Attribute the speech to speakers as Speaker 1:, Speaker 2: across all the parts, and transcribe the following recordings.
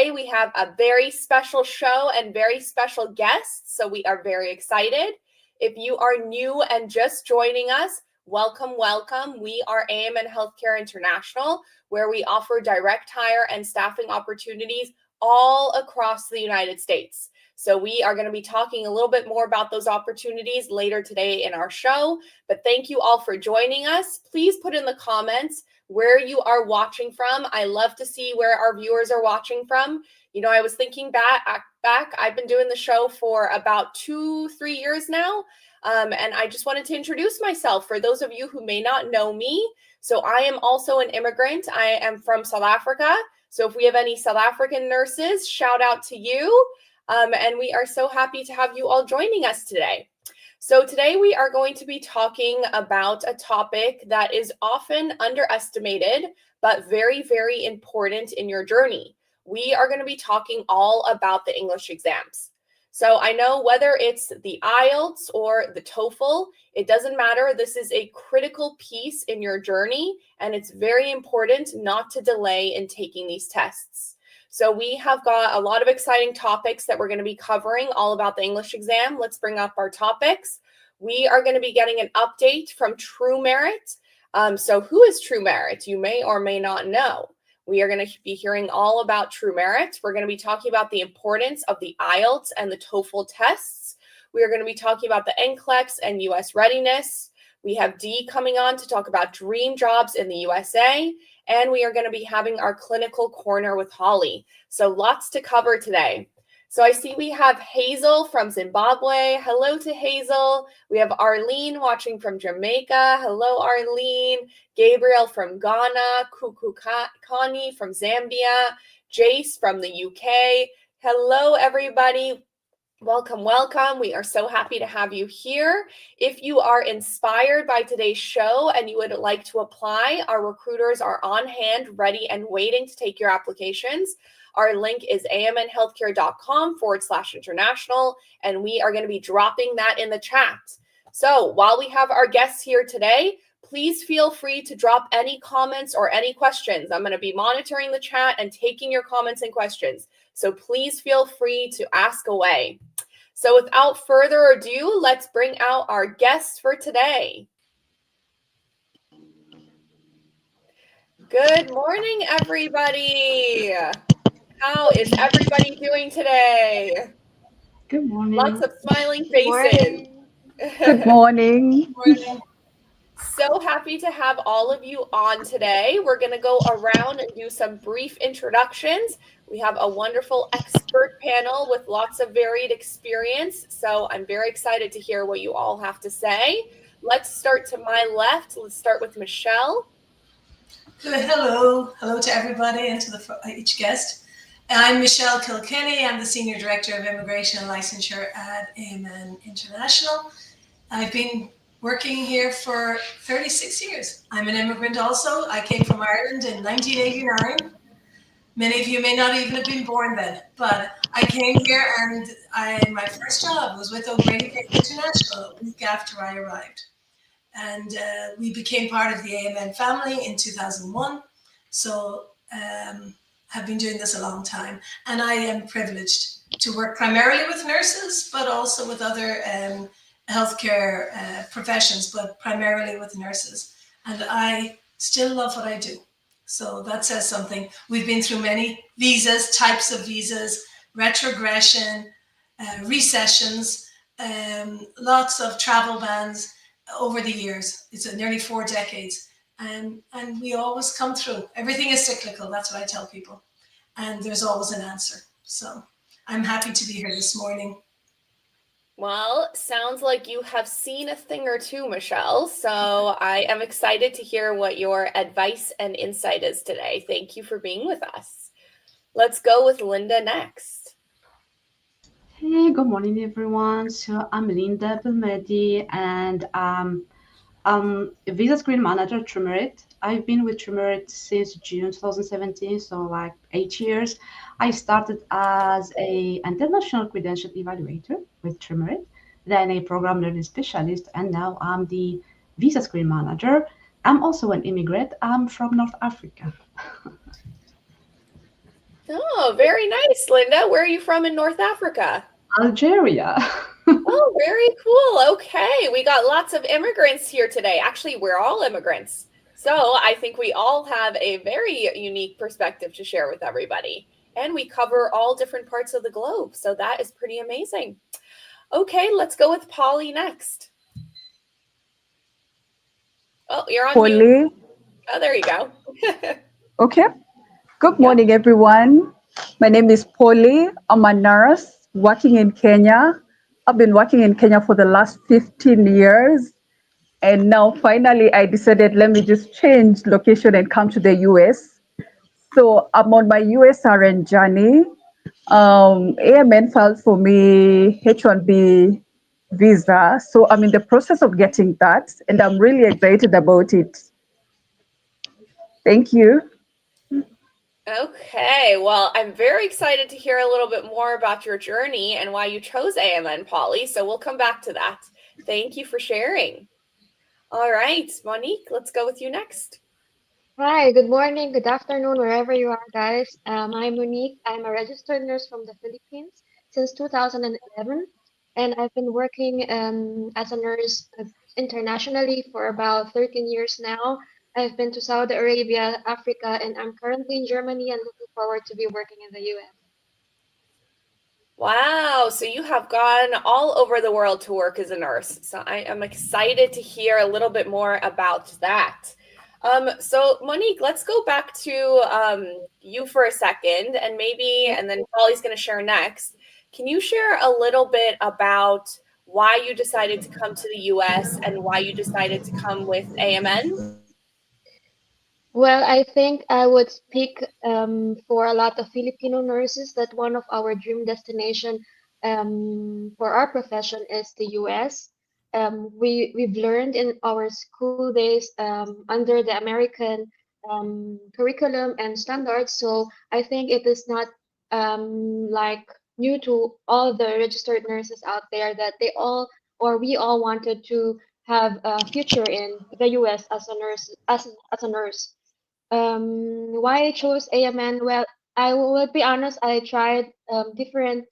Speaker 1: today we have a very special show and very special guests, so we are very excited. If you are new and just joining us, welcome, welcome. We are AMN Healthcare International, where we offer direct hire and staffing opportunities all across the United States. So we are going to be talking a little bit more about those opportunities later today in our show. But thank you all for joining us. Please put in the comments where you are watching from. I love to see where our viewers are watching from. You know, I was thinking back, I've been doing the show for about 2-3 years now. And I just wanted to introduce myself for those of you who may not know me. So I am also an immigrant. I am from South Africa. So if we have any South African nurses, shout out to you. And we are so happy to have you all joining us today. So today we are going to be talking about a topic that is often underestimated, but very, very important in your journey. We are going to be talking all about the English exams. So I know whether it's the IELTS or the TOEFL, it doesn't matter. This is a critical piece in your journey, and it's very important not to delay in taking these tests. So we have got a lot of exciting topics that we're going to be covering all about the English exam. Let's bring up our topics. We are going to be getting an update from TruMerit. So who is TruMerit? You may or may not know. We are going to be hearing all about TruMerit. We're going to be talking about the importance of the IELTS and the TOEFL tests. We are going to be talking about the NCLEX and US Readiness. We have Dee coming on to talk about dream jobs in the USA. And we are going to be having our clinical corner with Holly. So lots to cover today. So I see we have Hazel from Zimbabwe. Hello to Hazel. We have Arlene watching from Jamaica. Hello, Arlene. Gabriel from Ghana. Kukukani from Zambia. Jace from the UK. Hello, everybody. Welcome, welcome. We are so happy to have you here. If you are inspired by today's show and you would like to apply, our recruiters are on hand, ready and waiting to take your applications. Our link is amnhealthcare.com/international, and we are going to be dropping that in the chat. So while we have our guests here today, please feel free to drop any comments or any questions. I'm going to be monitoring the chat and taking your comments and questions. So please feel free to ask away. So without further ado, let's bring out our guests for today. Good morning, everybody. How is everybody doing today?
Speaker 2: Good morning.
Speaker 1: Lots of smiling faces.
Speaker 2: Good morning.
Speaker 3: Good morning.
Speaker 1: So happy to have all of you on today. We're going to go around and do some brief introductions. We have a wonderful expert panel with lots of varied experience. So I'm very excited to hear what you all have to say. Let's start to my left. Let's start with Michelle.
Speaker 3: Hello to everybody and to each guest. I'm Michelle Kilkenny. I'm the Senior Director of Immigration and Licensure at AMN International. I've been working here for 36 years. I'm an immigrant also. I came from Ireland in 1989. Many of you may not even have been born then, but I came here and my first job was with O'Grady International a week after I arrived. And we became part of the AMN family in 2001. So have been doing this a long time. And I am privileged to work primarily with nurses, but also with other healthcare professions, but primarily with nurses. And I still love what I do. So that says something. We've been through many visas, types of visas, retrogression, recessions, lots of travel bans over the years. It's nearly 4 decades. And we always come through. Everything is cyclical. That's what I tell people. And there's always an answer. So I'm happy to be here this morning.
Speaker 1: Well, sounds like you have seen a thing or two, Michelle. So I am excited to hear what your advice and insight is today. Thank you for being with us. Let's go with Linda next.
Speaker 2: Hey, good morning, everyone. So I'm Linda Belmedi, and I'm a visa screen manager at TruMerit. I've been with TruMerit since June 2017, so like 8 years. I started as an international credential evaluator with TruMerit, then a program learning specialist, and now I'm the visa screen manager. I'm also an immigrant. I'm from North Africa.
Speaker 1: Oh, very nice, Linda. Where are you from in North Africa?
Speaker 2: Algeria.
Speaker 1: Oh, very cool. Okay, we got lots of immigrants here today. Actually, we're all immigrants. So I think we all have a very unique perspective to share with everybody. And we cover all different parts of the globe. So that is pretty amazing. Okay, let's go with Polly next. Oh, you're on mute.
Speaker 4: Polly.
Speaker 1: Oh, there you go.
Speaker 4: Okay. Good morning, everyone. My name is Polly. I'm a nurse working in Kenya. I've been working in Kenya for the last 15 years. And now finally I decided, let me just change location and come to the US. So I'm on my USRN journey. AMN filed for me H1B visa. So I'm in the process of getting that, and I'm really excited about it. Thank you.
Speaker 1: Okay, well, I'm very excited to hear a little bit more about your journey and why you chose AMN, Polly. So we'll come back to that. Thank you for sharing. All right, Monique, let's go with you next.
Speaker 5: Hi, good morning, good afternoon, wherever you are, guys. I'm Monique. I'm a registered nurse from the Philippines since 2011, and I've been working as a nurse internationally for about 13 years now. I've been to Saudi Arabia, Africa, and I'm currently in Germany and looking forward to be working in the US.
Speaker 1: Wow, so you have gone all over the world to work as a nurse. So I am excited to hear a little bit more about that. So Monique, let's go back to you for a second, and then Polly's going to share next. Can you share a little bit about why you decided to come to the US and why you decided to come with AMN?
Speaker 5: Well, I think I would speak for a lot of Filipino nurses that one of our dream destination for our profession is the US. We've learned in our school days under the American curriculum and standards, so I think it is not like new to all the registered nurses out there that they all or we all wanted to have a future in the US as a nurse as a nurse. Why I chose AMN? Well, I will be honest, I tried different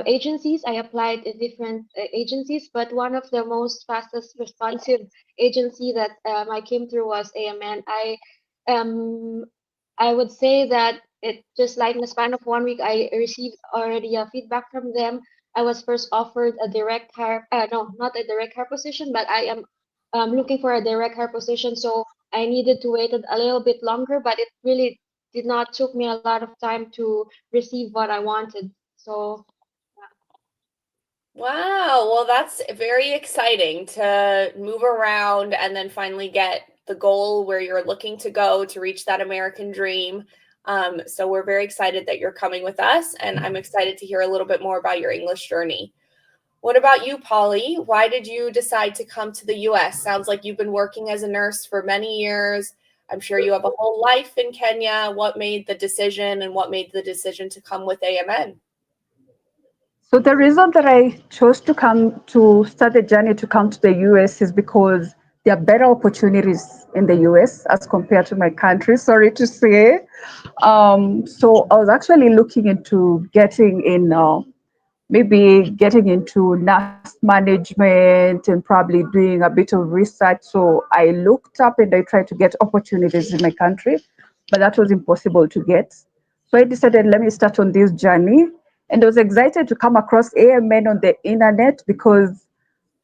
Speaker 5: agencies. I applied in different agencies, but one of the most fastest responsive agency that I came through was AMN. Um, I would say that it just like in the span of 1 week, I received already a feedback from them. I was first offered a direct hire, no, not a direct hire position, but I am looking for a direct hire position. So I needed to wait a little bit longer, but it really did not took me a lot of time to receive what I wanted. So
Speaker 1: Wow, well, that's very exciting to move around and then finally get the goal where you're looking to go to reach that American dream. So we're very excited that you're coming with us, and I'm excited to hear a little bit more about your English journey. What about you, Polly? Why did you decide to come to the US? Sounds like you've been working as a nurse for many years. I'm sure you have a whole life in Kenya. What made the decision to come with AMN?
Speaker 4: So the reason that I chose to come to start the journey to come to the US is because there are better opportunities in the US as compared to my country, sorry to say. So I was actually looking into getting in maybe getting into nurse management and probably doing a bit of research. So I looked up and I tried to get opportunities in my country, but that was impossible to get. So I decided, let me start on this journey. And I was excited to come across AMN on the internet because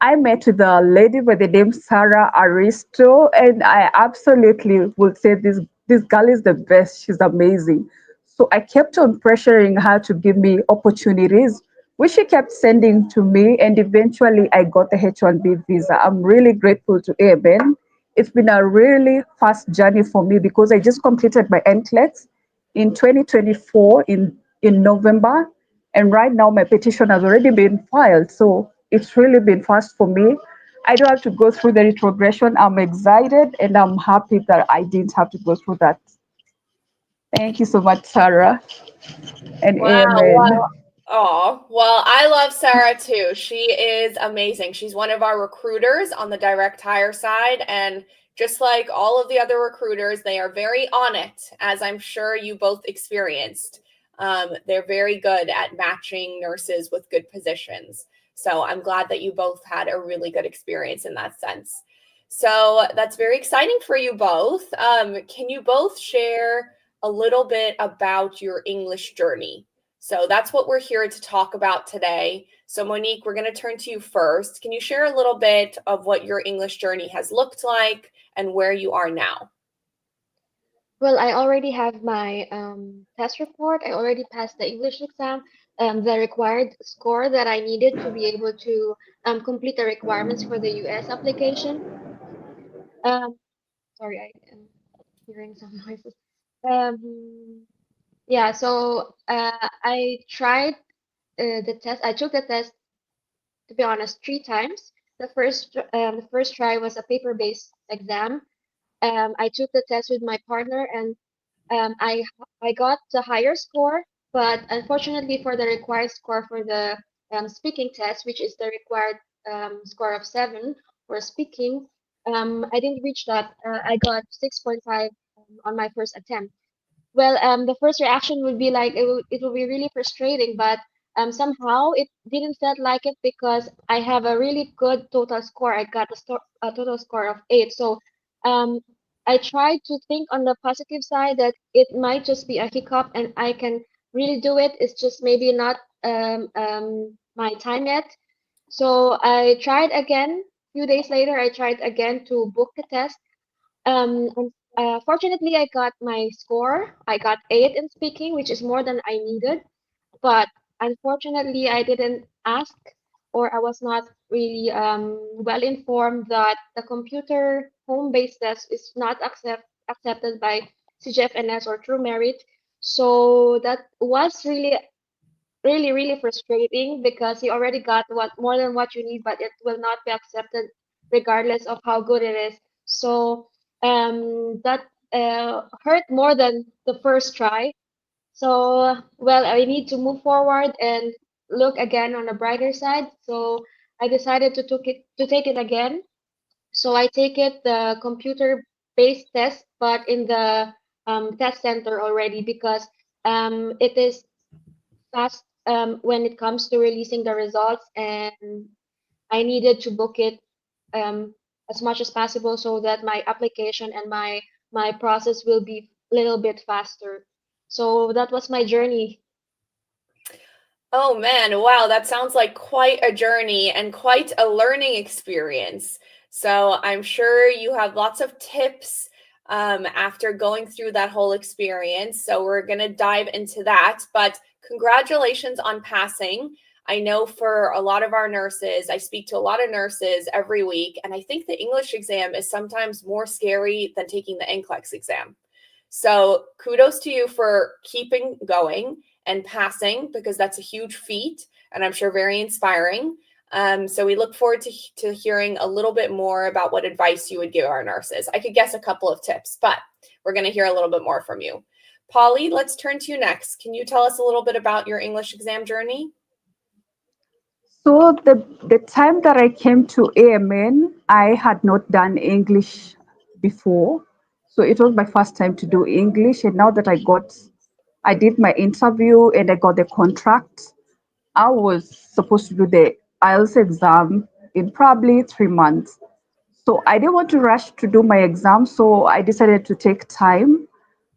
Speaker 4: I met with a lady by the name Sarah Aristo, and I absolutely would say this girl is the best. She's amazing. So I kept on pressuring her to give me opportunities, which she kept sending to me, and eventually I got the H1B visa. I'm really grateful to ABN. It's been a really fast journey for me because I just completed my NCLEX in 2024 in November, and right now my petition has already been filed. So it's really been fast for me. I don't have to go through the retrogression. I'm excited and I'm happy that I didn't have to go through that. Thank you so much, Sarah and
Speaker 1: Wow.
Speaker 4: Amen.
Speaker 1: Oh, well, I love Sarah too. She is amazing. She's one of our recruiters on the direct hire side, and just like all of the other recruiters, they are very on it, as I'm sure you both experienced. They're very good at matching nurses with good positions. So I'm glad that you both had a really good experience in that sense. So that's very exciting for you both. Can you both share a little bit about your English journey? So that's what we're here to talk about today. So Monique, we're going to turn to you first. Can you share a little bit of what your English journey has looked like and where you are now?
Speaker 5: Well, I already have my test report. I already passed the English exam, the required score that I needed to be able to complete the requirements for the US application. Um, sorry, I am hearing some noises. Yeah, so I tried the test. I took the test, to be honest, 3 times. The first try was a paper-based exam. I took the test with my partner, and I got the higher score, but unfortunately for the required score for the speaking test, which is the required score of 7 for speaking, I didn't reach that. I got 6.5 on my first attempt. Well, the first reaction would be like it will be really frustrating, but somehow it didn't felt like it because I have a really good total score. I got a total score of 8. So um, I tried to think on the positive side that it might just be a hiccup and I can really do it. It's just maybe not my time yet. So I tried again. Few days later, I tried again to book the test. And fortunately, I got my score. I got 8 in speaking, which is more than I needed. But unfortunately, I didn't ask, or I was not really well informed that the computer home-based test is not accepted by CGFNS or TruMerit. So that was really frustrating because you already got more than what you need, but it will not be accepted regardless of how good it is. So that hurt more than the first try. So well, I need to move forward and look again on the brighter side. So I decided to take it again. So I take it the computer-based test, but in the test center already because it is fast when it comes to releasing the results, and I needed to book it um, as much as possible so that my application and my process will be a little bit faster. So that was my journey.
Speaker 1: Oh man, wow, that sounds like quite a journey and quite a learning experience. So I'm sure you have lots of tips after going through that whole experience. So we're going to dive into that. But congratulations on passing. I know for a lot of our nurses, I speak to a lot of nurses every week, and I think the English exam is sometimes more scary than taking the NCLEX exam. So kudos to you for keeping going and passing, because that's a huge feat and I'm sure very inspiring. So we look forward to hearing a little bit more about what advice you would give our nurses. I could guess a couple of tips, but we're going to hear a little bit more from you. Polly, let's turn to you next. Can you tell us a little bit about your English exam journey?
Speaker 4: So the time that I came to AMN, I had not done English before. So it was my first time to do English. And now that I did my interview and I got the contract, I was supposed to do the IELTS exam in probably 3 months. So I didn't want to rush to do my exam. So I decided to take time.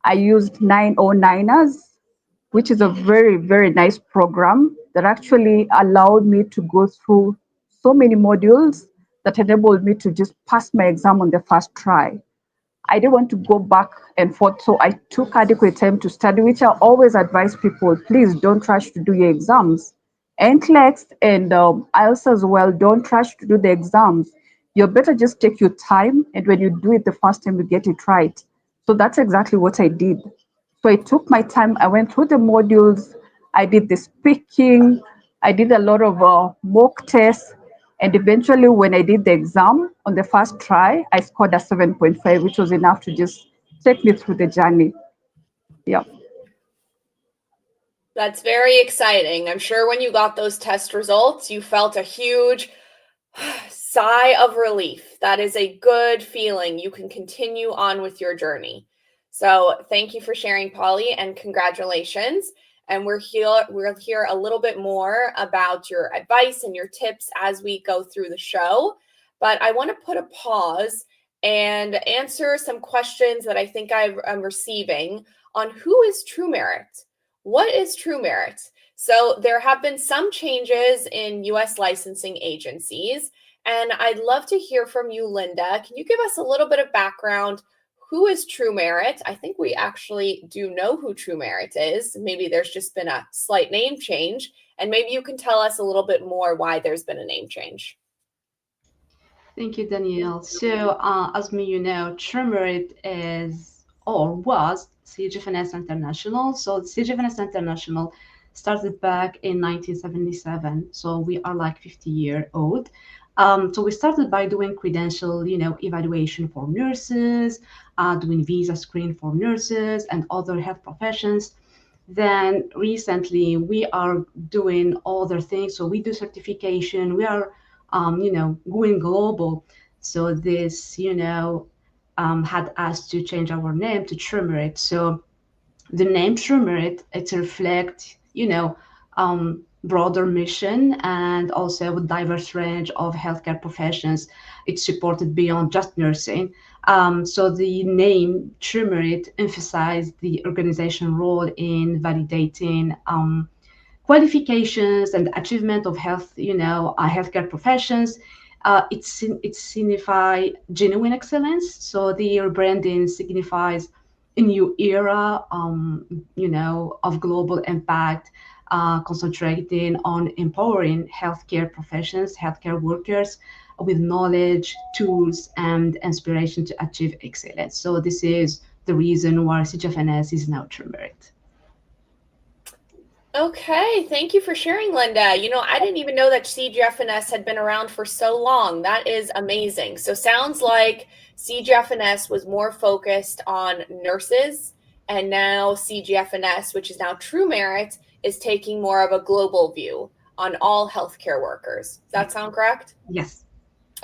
Speaker 4: I used 909ers, which is a very, very nice program that actually allowed me to go through so many modules that enabled me to just pass my exam on the first try. I didn't want to go back and forth, so I took adequate time to study, which I always advise people, please don't rush to do your exams. NCLEX and IELTS as well, don't rush to do the exams. You better just take your time, and when you do it the first time, you get it right. So that's exactly what I did. So I took my time, I went through the modules, I did the speaking, I did a lot of mock tests, and eventually, when I did the exam on the first try, I scored a 7.5, which was enough to just take me through the journey. Yeah.
Speaker 1: That's very exciting. I'm sure when you got those test results, you felt a huge sigh of relief. That is a good feeling. You can continue on with your journey. So thank you for sharing, Polly, and congratulations. And we'll hear a little bit more about your advice and your tips as we go through the show. But I want to put a pause and answer some questions that I think I'm receiving on who is TruMerit. What is TruMerit? So there have been some changes in US licensing agencies, and I'd love to hear from you, Linda. Can you give us a little bit of background? Who is TruMerit? I think we actually do know who TruMerit is. Maybe there's just been a slight name change, and maybe you can tell us a little bit more why there's been a name change.
Speaker 2: Thank you, Danielle. So, as you know, TruMerit is or was CGFNS International. So, CGFNS International started back in 1977. So, we are like 50-year-old. So, we started by doing credential, evaluation for nurses, doing visa screen for nurses and other health professions. Then recently, we are doing other things. So, we do certification. We are going global. So this, had us to change our name to TruMerit. So the name TruMerit, it reflects, broader mission and also a diverse range of healthcare professions. It's supported beyond just nursing. So the name TruMerit emphasized the organization role in validating qualifications and achievement of healthcare professions. It signifies genuine excellence. So their branding signifies a new era, of global impact, concentrating on empowering healthcare professions, healthcare workers with knowledge, tools, and inspiration to achieve excellence. So this is the reason why CGFNS is now TruMerit.
Speaker 1: Okay, thank you for sharing, Linda. I didn't even know that CGFNS had been around for so long. That is amazing. So sounds like CGFNS was more focused on nurses, and now CGFNS, which is now TruMerit, is taking more of a global view on all healthcare workers. Does that sound correct?
Speaker 2: Yes.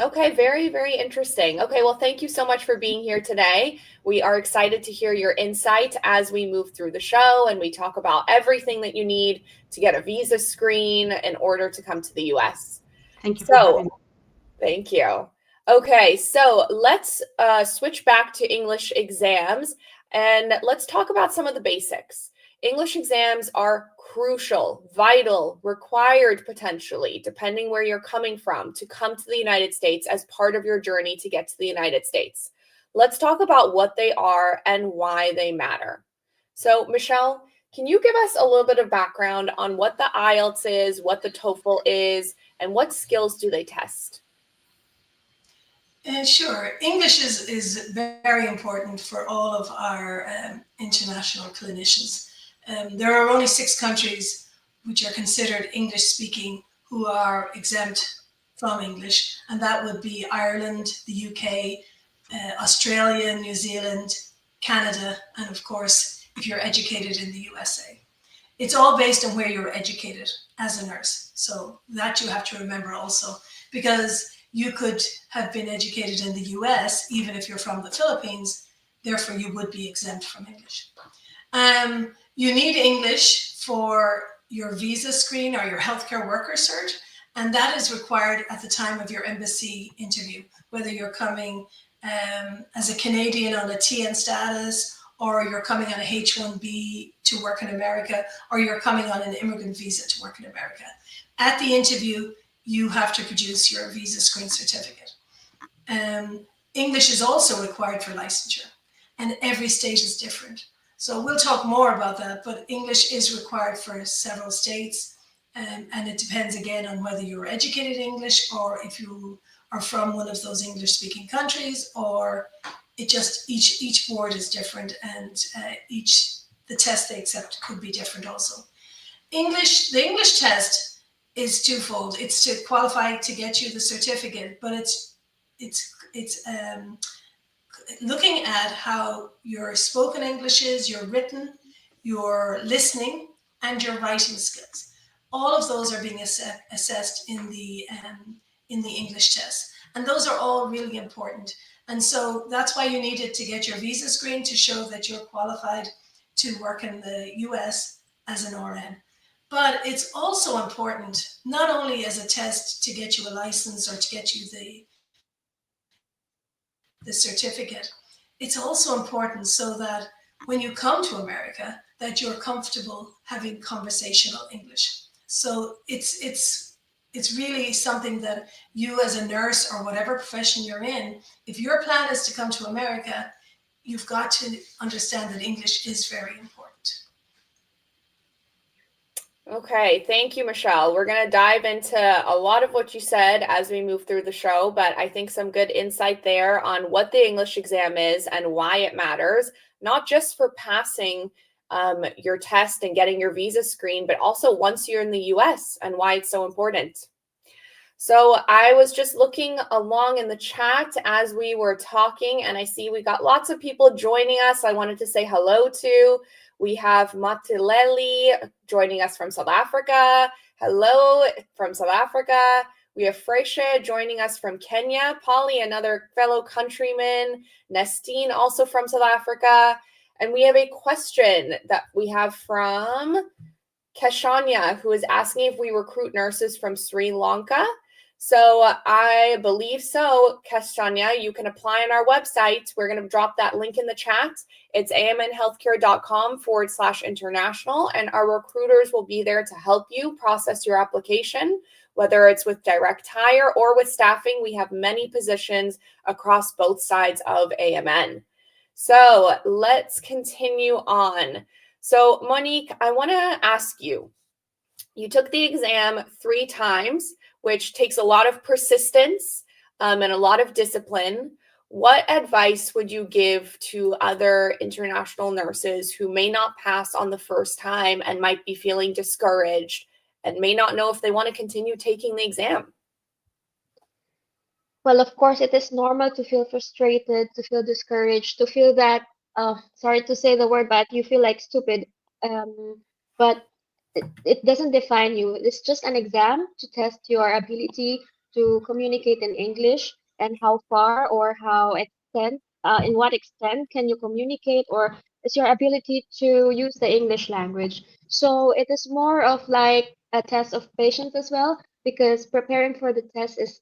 Speaker 1: Okay, very, very interesting. Okay, well, thank you so much for being here today. We are excited to hear your insight as we move through the show and we talk about everything that you need to get a visa screen in order to come to the US.
Speaker 2: Thank you for having me.
Speaker 1: Thank you. Okay, so let's switch back to English exams and let's talk about some of the basics. English exams are crucial, vital, required potentially, depending where you're coming from, to come to the United States as part of your journey to get to the United States. Let's talk about what they are and why they matter. So, Michelle, can you give us a little bit of background on what the IELTS is, what the TOEFL is, and what skills do they test?
Speaker 3: Sure. English is very important for all of our international clinicians. There are only 6 countries which are considered English speaking who are exempt from English, and that would be Ireland, the UK, Australia, New Zealand, Canada, and of course, if you're educated in the USA. It's all based on where you're educated as a nurse. So that you have to remember also, because you could have been educated in the US, even if you're from the Philippines, therefore you would be exempt from English. You need English for your visa screen or your healthcare worker cert, and that is required at the time of your embassy interview, whether you're coming as a Canadian on a TN status, or you're coming on a H-1B to work in America, or you're coming on an immigrant visa to work in America. At the interview, you have to produce your visa screen certificate. English is also required for licensure, and every state is different. So we'll talk more about that, but English is required for several states, and it depends again on whether you're educated in English or if you are from one of those English-speaking countries, or it just each board is different, and the test they accept could be different also. The English test is twofold. It's to qualify to get you the certificate, but it's looking at how your spoken English is, your written, your listening, and your writing skills. All of those are being assessed in the English test. And those are all really important. And so that's why you needed to get your visa screen to show that you're qualified to work in the US as an RN. But it's also important, not only as a test to get you a license or to get you the certificate, it's also important so that when you come to America, that you're comfortable having conversational English. So it's really something that you as a nurse or whatever profession you're in, if your plan is to come to America, you've got to understand that English is very important.
Speaker 1: Okay, thank you, Michelle. We're going to dive into a lot of what you said as we move through the show, but I think some good insight there on what the English exam is and why it matters, not just for passing your test and getting your visa screen, but also once you're in the US and why it's so important. So I was just looking along in the chat as we were talking, and I see we got lots of people joining us. I wanted to say hello to. We have Matileli joining us from South Africa. Hello from South Africa. We have Freisha joining us from Kenya. Polly, another fellow countryman. Nestine, also from South Africa. And we have a question that we have from Keshanya, who is asking if we recruit nurses from Sri Lanka. So I believe so, Keshanya. You can apply on our website. We're going to drop that link in the chat. It's amnhealthcare.com/international, and our recruiters will be there to help you process your application, whether it's with direct hire or with staffing. We have many positions across both sides of AMN. So let's continue on. So Monique, I want to ask you, you took the exam 3 times, which takes a lot of persistence and a lot of discipline. What advice would you give to other international nurses who may not pass on the first time and might be feeling discouraged and may not know if they want to continue taking the exam?
Speaker 5: Well, of course, it is normal to feel frustrated, to feel discouraged, to feel that, sorry to say the word, but you feel like stupid. But it doesn't define you. It's just an exam to test your ability to communicate in English and how far or how extent, in what extent can you communicate, or is your ability to use the English language. So it is more of like a test of patience as well, because preparing for the test is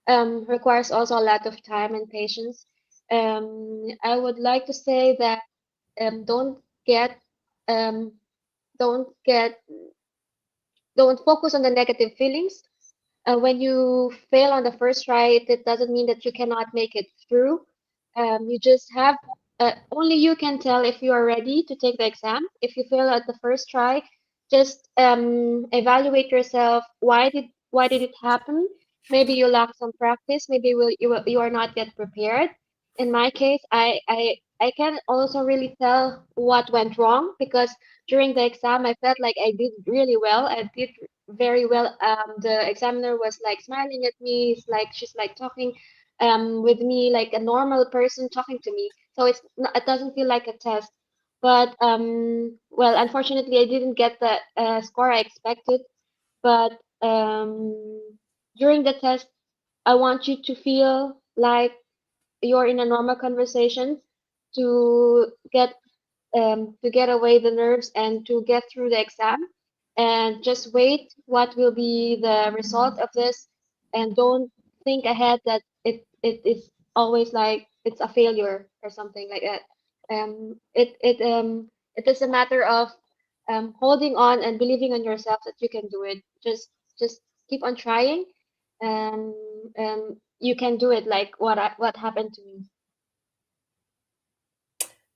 Speaker 5: requires also a lot of time and patience. I would like to say that don't focus on the negative feelings. When you fail on the first try, it doesn't mean that you cannot make it through. You just have only you can tell if you are ready to take the exam. If you fail at the first try, just evaluate yourself. Why did it happen? Maybe you lack some practice. Maybe you are not yet prepared. In my case, I can also really tell what went wrong, because during the exam I felt like I did really well. I did very well. The examiner was like smiling at me. It's like she's like talking with me like a normal person talking to me. So it doesn't feel like a test. But well, unfortunately, I didn't get the score I expected. But during the test, I want you to feel like you're in a normal conversation, to get away the nerves and to get through the exam, and just wait what will be the result of this, and don't think ahead that it is always like it's a failure or something like that. It is a matter of holding on and believing in yourself that you can do it. Just keep on trying, and you can do it, like what happened to me.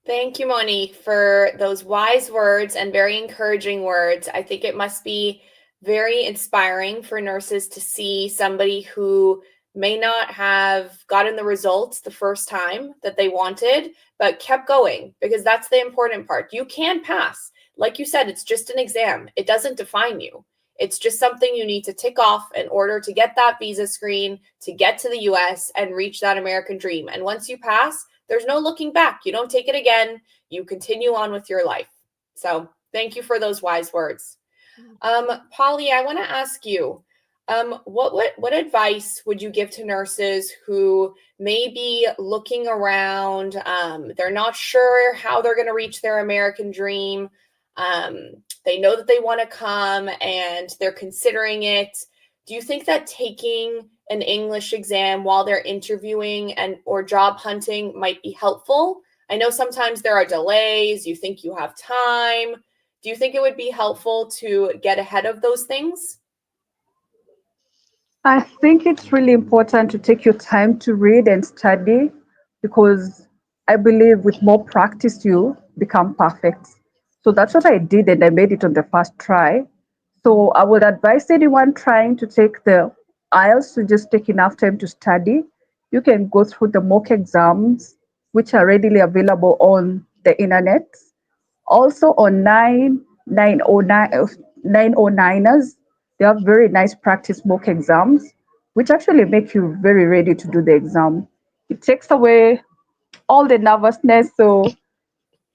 Speaker 1: Thank you, Monique, for those wise words and very encouraging words. I think it must be very inspiring for nurses to see somebody who may not have gotten the results the first time that they wanted, but kept going, because that's the important part. You can pass. Like you said, it's just an exam. It doesn't define you. It's just something you need to tick off in order to get that visa screen, to get to the US and reach that American dream. And once you pass, there's no looking back. You don't take it again. You continue on with your life. So thank you for those wise words. Polly, I want to ask you, What advice would you give to nurses who may be looking around? They're not sure how they're going to reach their American dream. They know that they want to come and they're considering it. Do you think that taking an English exam while they're interviewing or job hunting might be helpful? I know sometimes there are delays. You think you have time. Do you think it would be helpful to get ahead of those things?
Speaker 4: I think it's really important to take your time to read and study because I believe with more practice, you become perfect. So that's what I did, and I made it on the first try. So I would advise anyone trying to take the IELTS to just take enough time to study. You can go through the mock exams, which are readily available on the internet. Also on 909ers, they have very nice practice mock exams, which actually make you very ready to do the exam. It takes away all the nervousness. So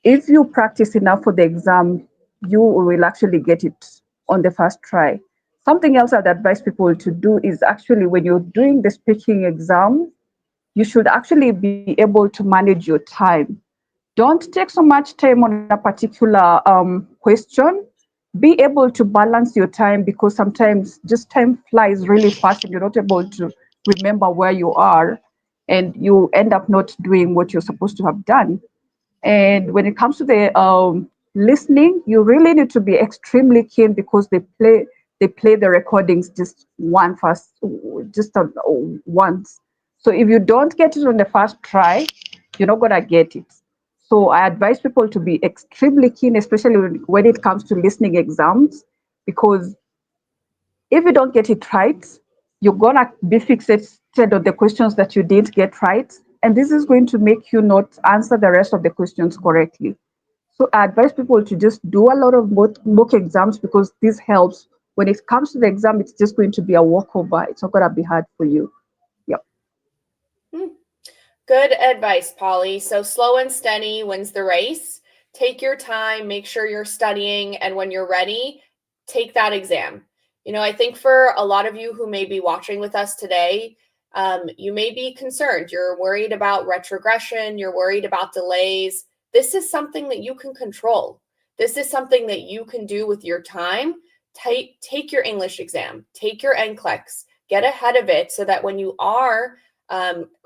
Speaker 4: if you practice enough for the exam, you will actually get it on the first try. Something else I'd advise people to do is actually when you're doing the speaking exam, you should actually be able to manage your time. Don't take so much time on a particular question. Be able to balance your time because sometimes just time flies really fast and you're not able to remember where you are and you end up not doing what you're supposed to have done. And when it comes to the listening, you really need to be extremely keen because they play the recordings just once. So if you don't get it on the first try, you're not gonna get it. So I advise people to be extremely keen, especially when it comes to listening exams, because if you don't get it right, you're gonna be fixated on the questions that you didn't get right, and this is going to make you not answer the rest of the questions correctly. So I advise people to just do a lot of mock exams because this helps. When it comes to the exam, it's just going to be a walkover. It's not gonna be hard for you. Yep.
Speaker 1: Good advice, Polly. So slow and steady wins the race. Take your time, make sure you're studying, and when you're ready, take that exam. I think for a lot of you who may be watching with us today, you may be concerned. You're worried about retrogression, you're worried about delays. This is something that you can control. This is something that you can do with your time. Take your English exam, take your NCLEX, get ahead of it so that when you are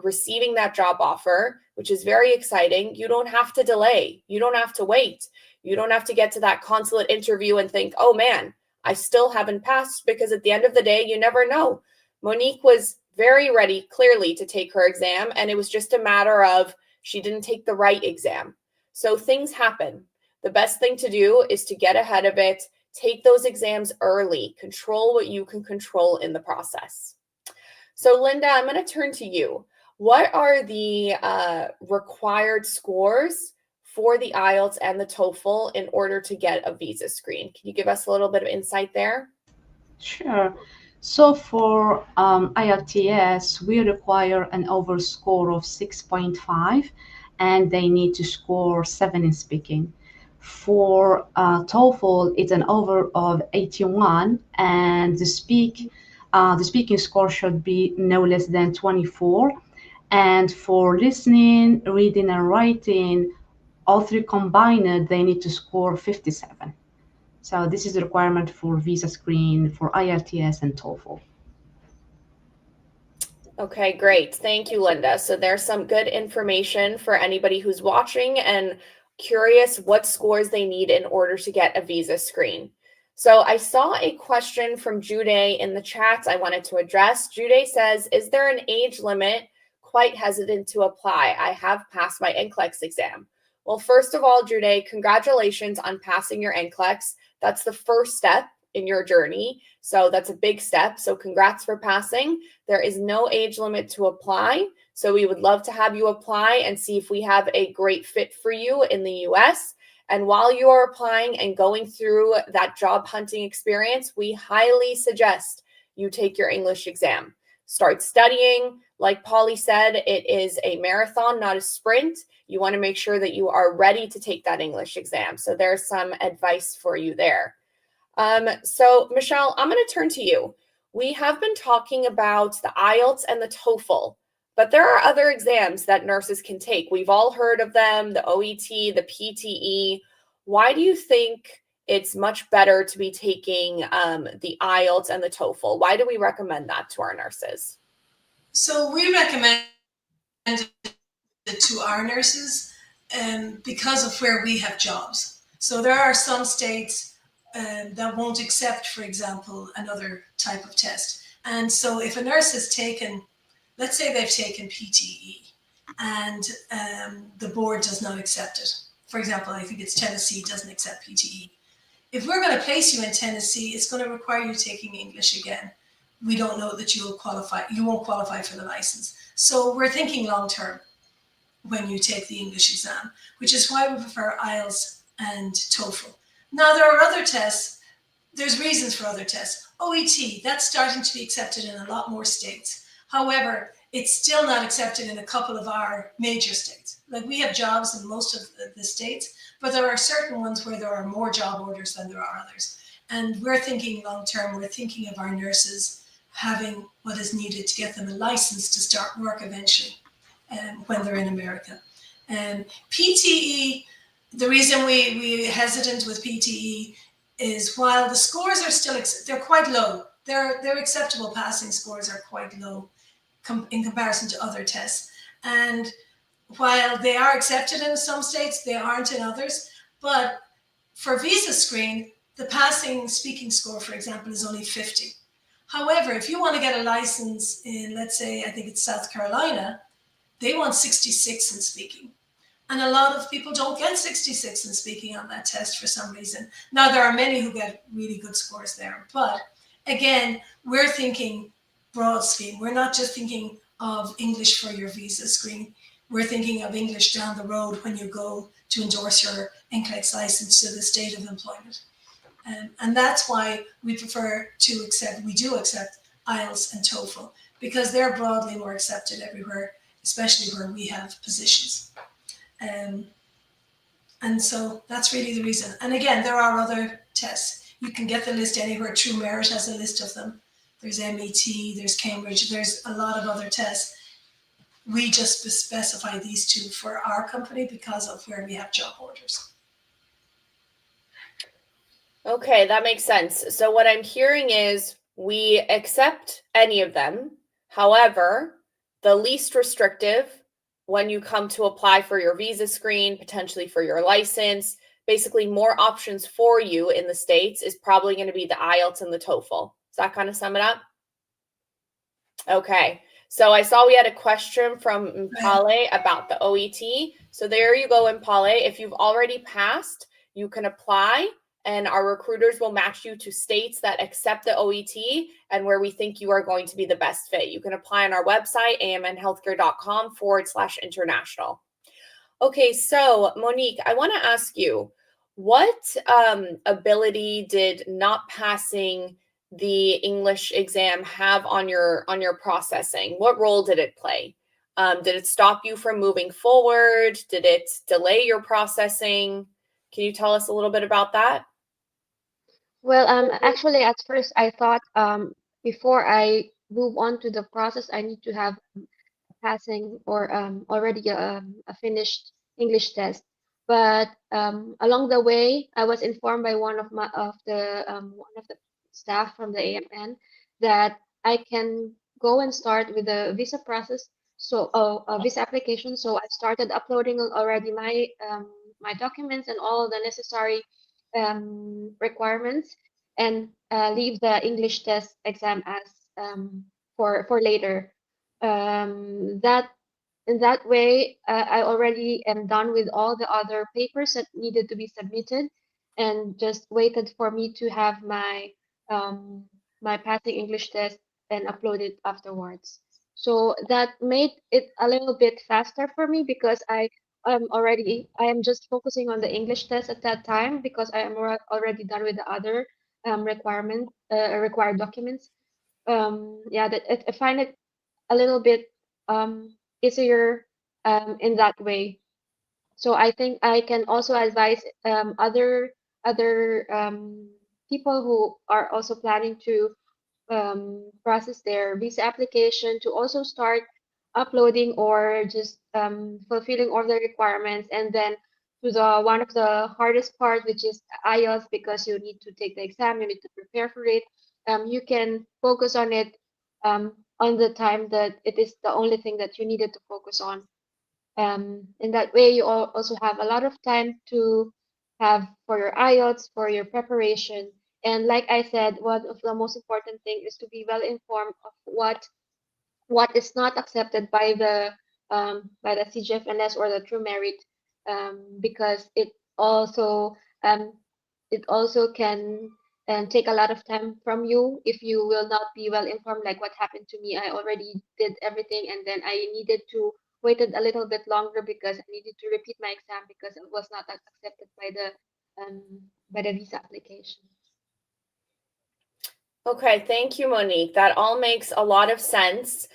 Speaker 1: receiving that job offer, which is very exciting, you don't have to delay. You don't have to wait. You don't have to get to that consulate interview and think, oh man, I still haven't passed, because at the end of the day, you never know. Monique was very ready, clearly, to take her exam, and it was just a matter of she didn't take the right exam. So things happen. The best thing to do is to get ahead of it, take those exams early, control what you can control in the process. So Linda, I'm going to turn to you. What are the required scores for the IELTS and the TOEFL in order to get a visa screen? Can you give us a little bit of insight there?
Speaker 2: Sure. So for IELTS, we require an overall score of 6.5, and they need to score 7 in speaking. For TOEFL, it's an overall of 81, and the speaking score should be no less than 24. And for listening, reading, and writing, all three combined, they need to score 57. So this is the requirement for visa screen for IELTS and TOEFL.
Speaker 1: Okay, great. Thank you, Linda. So there's some good information for anybody who's watching and curious what scores they need in order to get a visa screen. So I saw a question from Jude in the chat I wanted to address. Jude says, is there an age limit? Quite hesitant to apply. I have passed my NCLEX exam. Well, first of all, Jude, congratulations on passing your NCLEX. That's the first step in your journey. So that's a big step. So congrats for passing. There is no age limit to apply. So we would love to have you apply and see if we have a great fit for you in the US. And while you are applying and going through that job hunting experience, we highly suggest you take your English exam. Start studying. Like Polly said, it is a marathon, not a sprint. You want to make sure that you are ready to take that English exam. So there's some advice for you there. So Michelle, I'm going to turn to you. we have been talking about the IELTS and the TOEFL, but there are other exams that nurses can take. We've all heard of them, the OET, the PTE. Why do you think it's much better to be taking the IELTS and the TOEFL? Why do we recommend that to our nurses?
Speaker 3: So we recommend it to our nurses because of where we have jobs. So there are some states that won't accept, for example, another type of test. And so if a nurse has taken, let's say they've taken PTE and the board does not accept it. For example, I think it's Tennessee doesn't accept PTE. If we're going to place you in Tennessee, it's going to require you taking English again. We don't know that you won't qualify for the license. So we're thinking long term when you take the English exam, which is why we prefer IELTS and TOEFL. Now, there are other tests. There's reasons for other tests. OET, that's starting to be accepted in a lot more states. However, it's still not accepted in a couple of our major states. Like, we have jobs in most of the states, but there are certain ones where there are more job orders than there are others. And we're thinking long term, we're thinking of our nurses having what is needed to get them a license to start work eventually when they're in America. PTE, the reason we're hesitant with PTE is while the scores are still, they're quite low. Their acceptable passing scores are quite low in comparison to other tests. And while they are accepted in some states, they aren't in others. But for visa screen, the passing speaking score, for example, is only 50. However, if you want to get a license in, let's say, I think it's South Carolina, they want 66 in speaking. And a lot of people don't get 66 in speaking on that test for some reason. Now, there are many who get really good scores there. But again, we're thinking broad scheme. We're not just thinking of English for your visa screen. We're thinking of English down the road when you go to endorse your NCLEX license to the state of employment. And that's why we prefer to accept IELTS and TOEFL, because they're broadly more accepted everywhere, especially where we have positions. And so that's really the reason. And again, there are other tests. You can get the list anywhere. TruMerit has a list of them. There's MET, there's Cambridge, there's a lot of other tests. We just specify these two for our company because of where we have job orders.
Speaker 1: Okay, that makes sense. So what I'm hearing is we accept any of them. However, the least restrictive when you come to apply for your visa screen, potentially for your license, basically more options for you in the States is probably going to be the IELTS and the TOEFL. Does that kind of sum it up? Okay. So I saw we had a question from Mpale about the OET. So there you go, Mpale. If you've already passed, you can apply and our recruiters will match you to states that accept the OET and where we think you are going to be the best fit. You can apply on our website, amnhealthcare.com/international. Okay, so Monique, I want to ask you, what ability did not passing the English exam have on your processing? What role did it play? Did it stop you from moving forward? Did it delay your processing? Can you tell us a little bit about that?
Speaker 5: Well, actually, at first I thought before I move on to the process, I need to have passing or already a finished English test. But along the way, I was informed by one of the staff from the AMN that I can go and start with the visa process. So, a visa application. So I started uploading already my documents and all the necessary requirements, and leave the English test exam as for later. That in that way, I already am done with all the other papers that needed to be submitted, and just waited for me to have my passing English test and upload it afterwards. So that made it a little bit faster for me because I am just focusing on the English test at that time because I am already done with the other required documents. Yeah, I find it a little bit easier in that way. So I think I can also advise other people who are also planning to process their visa application, to also start uploading or just fulfilling all the requirements, and then to the one of the hardest part, which is IELTS, because you need to take the exam, you need to prepare for it. You can focus on it on the time that it is the only thing that you needed to focus on. In that way, you also have a lot of time to have for your IELTS, for your preparation. And like I said, one of the most important thing is to be well informed of what is not accepted by the CGFNS or the TruMerit, because um, it also can take a lot of time from you if you will not be well informed. Like what happened to me, I already did everything, and then I needed to waited a little bit longer because I needed to repeat my exam because it was not accepted by the visa application.
Speaker 1: Okay, thank you, Monique. That all makes a lot of sense.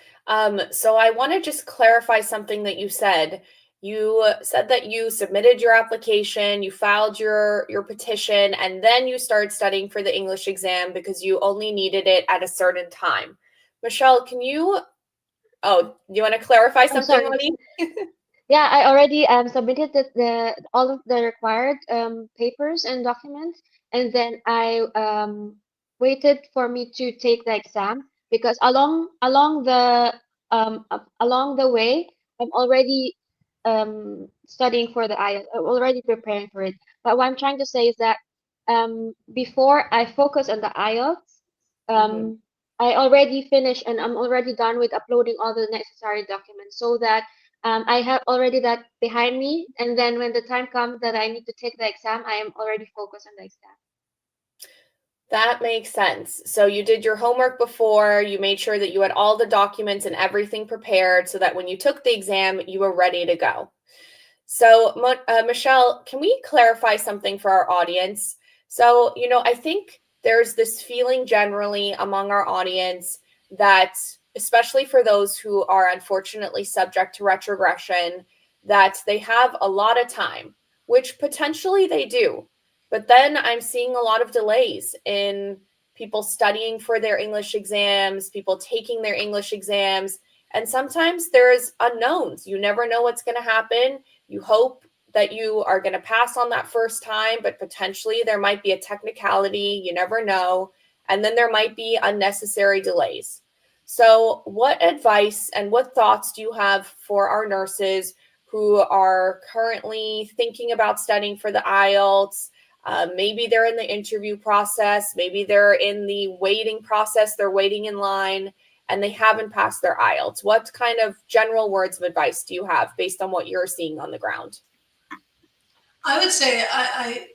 Speaker 1: So I want to just clarify something that you said. You said that you submitted your application, you filed your petition, and then you started studying for the English exam because you only needed it at a certain time. Michelle, do you want to clarify something,
Speaker 5: Sorry.
Speaker 1: Monique?
Speaker 5: Yeah, I already submitted all of the required papers and documents, and then I waited for me to take the exam, because along the way I'm already studying for the IELTS. I'm already preparing for it. But what I'm trying to say is that before I focus on the IELTS,
Speaker 1: Mhm.
Speaker 5: I already finished and I'm already done with uploading all the necessary documents, so that I have already that behind me, and then when the time comes that I need to take the exam, I am already focused on the exam.
Speaker 1: That makes sense. So you did your homework before, you made sure that you had all the documents and everything prepared so that when you took the exam, you were ready to go. So, Michelle, can we clarify something for our audience? So, I think there's this feeling generally among our audience that, especially for those who are unfortunately subject to retrogression, that they have a lot of time, which potentially they do. But then I'm seeing a lot of delays in people studying for their English exams, people taking their English exams, and sometimes there's unknowns. You never know what's going to happen. You hope that you are going to pass on that first time, but potentially there might be a technicality. You never know. And then there might be unnecessary delays. So, what advice and what thoughts do you have for our nurses who are currently thinking about studying for the IELTS? Maybe they're in the interview process, maybe they're in the waiting process, they're waiting in line, and they haven't passed their IELTS. What kind of general words of advice do you have based on what you're seeing on the ground?
Speaker 3: I would say I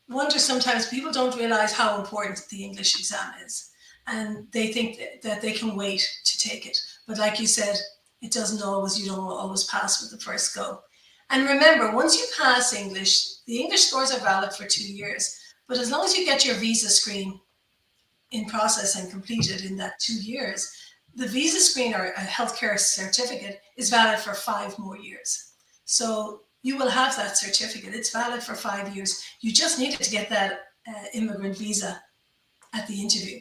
Speaker 3: wonder sometimes people don't realize how important the English exam is, and they think that they can wait to take it. But like you said, you don't always pass with the first go. And remember, once you pass English, the English scores are valid for 2 years. But as long as you get your visa screen in process and completed in that 2 years, the visa screen or a healthcare certificate is valid for 5 more years. So you will have that certificate. It's valid for 5 years. You just needed to get that immigrant visa at the interview.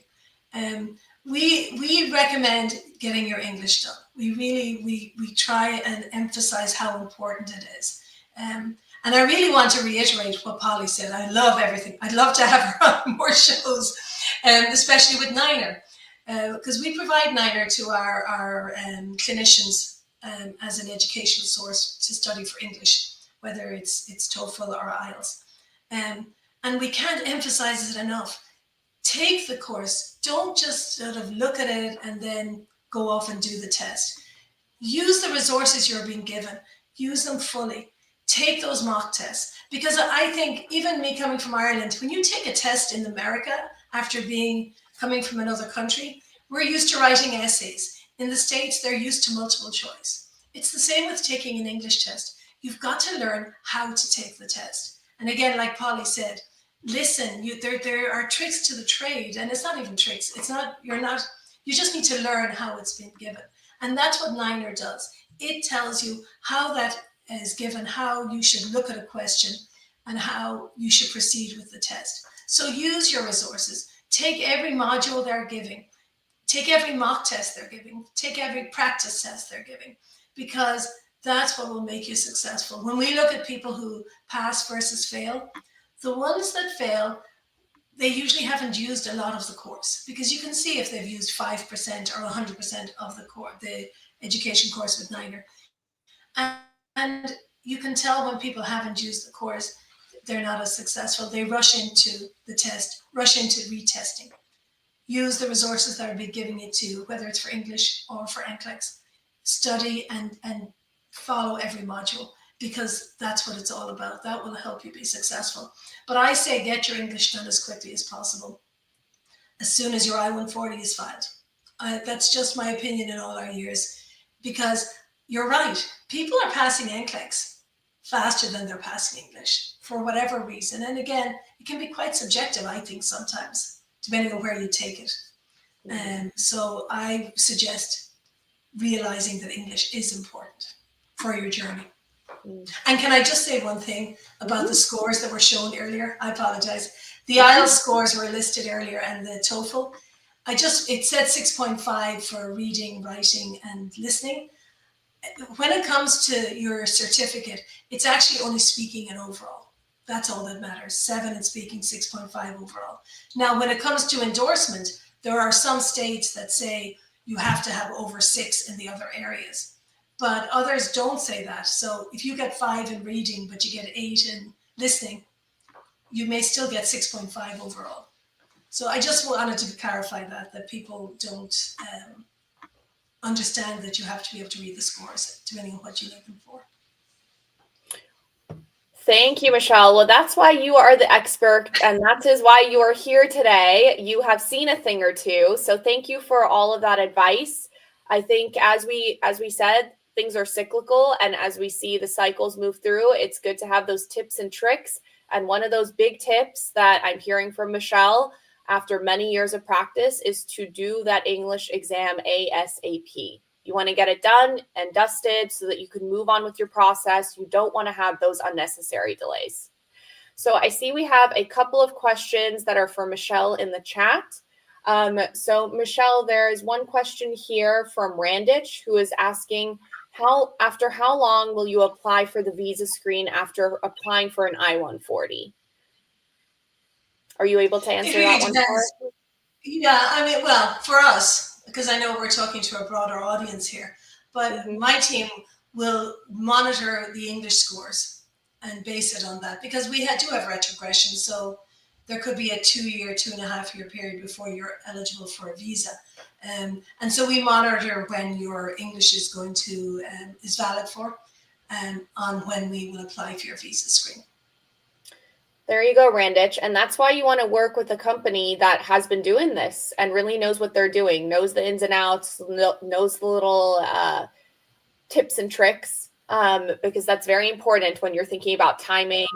Speaker 3: We recommend getting your English done. We try and emphasize how important it is. And I really want to reiterate what Polly said. I love everything. I'd love to have her on more shows, especially with Niner, because we provide Niner to our clinicians as an educational source to study for English, whether it's TOEFL or IELTS. And we can't emphasize it enough. Take the course. Don't just sort of look at it and then go off and do the test. Use the resources you're being given. Use them fully. Take those mock tests. Because I think, even me coming from Ireland, when you take a test in America after coming from another country, we're used to writing essays. In the States, they're used to multiple choice. It's the same with taking an English test. You've got to learn how to take the test. And again, like Polly said, listen, there are tricks to the trade, and it's not even tricks. You just need to learn how it's been given. And that's what Niner does. It tells you how that is given, how you should look at a question, and how you should proceed with the test. So use your resources. Take every module they're giving. take every mock test they're giving, take every practice test they're giving, because that's what will make you successful. When we look at people who pass versus fail, the ones that fail, they usually haven't used a lot of the course, because you can see if they've used 5% or 100% of the education course with NINER. And you can tell when people haven't used the course, they're not as successful. They rush into the test, rush into retesting. Use the resources that are being given you to, whether it's for English or for NCLEX. Study and follow every module, because that's what it's all about. That will help you be successful. But I say get your English done as quickly as possible, as soon as your I-140 is filed. That's just my opinion in all our years, because you're right. People are passing NCLEX faster than they're passing English for whatever reason. And again, it can be quite subjective, I think, sometimes, depending on where you take it. So I suggest realizing that English is important for your journey. And can I just say one thing about the scores that were shown earlier? I apologize. The IELTS scores were listed earlier, and the TOEFL. It said 6.5 for reading, writing, and listening. When it comes to your certificate, it's actually only speaking and overall. That's all that matters. 7 in speaking, 6.5 overall. Now, when it comes to endorsement, there are some states that say you have to have over 6 in the other areas, but others don't say that. So if you get 5 in reading, but you get 8 in listening, you may still get 6.5 overall. So I just wanted to clarify that people don't understand that you have to be able to read the scores depending on what you need them for.
Speaker 1: Thank you, Michelle. Well, that's why you are the expert, and that is why you are here today. You have seen a thing or two, so thank you for all of that advice. I think as we said, things are cyclical, and as we see the cycles move through, it's good to have those tips and tricks. And one of those big tips that I'm hearing from Michelle after many years of practice is to do that English exam ASAP. You want to get it done and dusted so that you can move on with your process. You don't want to have those unnecessary delays. So I see we have a couple of questions that are for Michelle in the chat. So Michelle, there is one question here from Randich, who is asking, after how long will you apply for the visa screen after applying for an I-140? Are you able to answer that one for us?
Speaker 3: Yeah, I mean, well, for us, because I know we're talking to a broader audience here, but my team will monitor the English scores and base it on that, because we do have retrogression. So there could be a 2-year, 2.5-year period before you're eligible for a visa. And so we monitor when your English is going to, is valid for, on when we will apply for your visa screen.
Speaker 1: There you go, Randich. And that's why you want to work with a company that has been doing this and really knows what they're doing, knows the ins and outs, knows the little tips and tricks, because that's very important when you're thinking about timing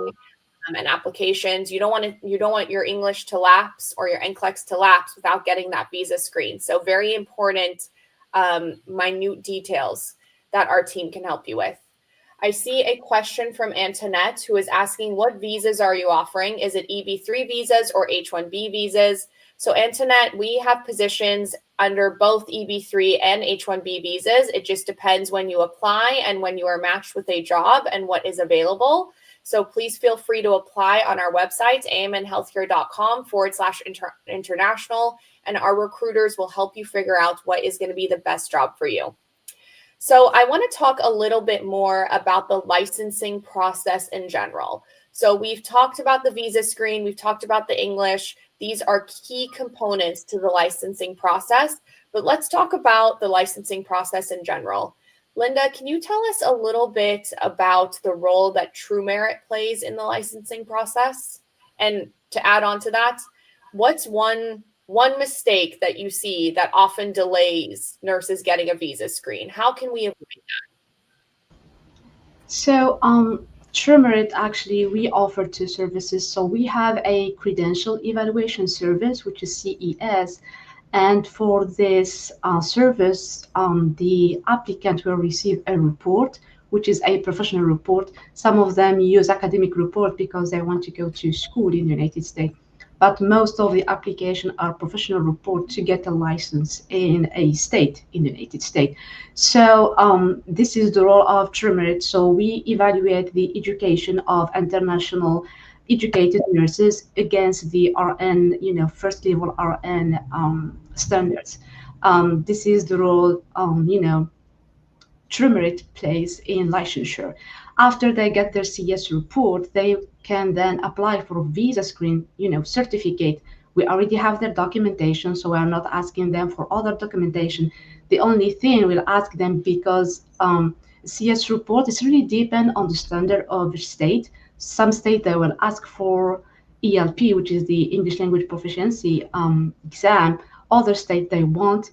Speaker 1: and applications. You don't want your English to lapse or your NCLEX to lapse without getting that visa screen. So very important, minute details that our team can help you with. I see a question from Antoinette, who is asking, what visas are you offering? Is it EB3 visas or H-1B visas? So Antoinette, we have positions under both EB3 and H-1B visas. It just depends when you apply and when you are matched with a job and what is available. So please feel free to apply on our website, amnhealthcare.com/international, and our recruiters will help you figure out what is going to be the best job for you. So I want to talk a little bit more about the licensing process in general. So we've talked about the visa screen, we've talked about the English. These are key components to the licensing process, but let's talk about the licensing process in general. Linda, can you tell us a little bit about the role that TruMerit plays in the licensing process? And to add on to that, what's one mistake that you see that often delays nurses getting a visa screen? How can we avoid that?
Speaker 2: So, TruMerit, actually, we offer 2 services. So we have a credential evaluation service, which is CES. And for this service, the applicant will receive a report, which is a professional report. Some of them use academic report because they want to go to school in the United States. but most of the application are professional report to get a license in a state, in the United States. So this is the role of TruMerit. So we evaluate the education of international educated nurses against the RN, first level RN standards. This is the role, TruMerit plays in licensure. After they get their CS report, they can then apply for a visa screen, certificate. We already have their documentation, so we are not asking them for other documentation. The only thing we'll ask them, because CS report is really depend on the standard of the state. Some state they will ask for ELP, which is the English language proficiency exam. Other state they won't.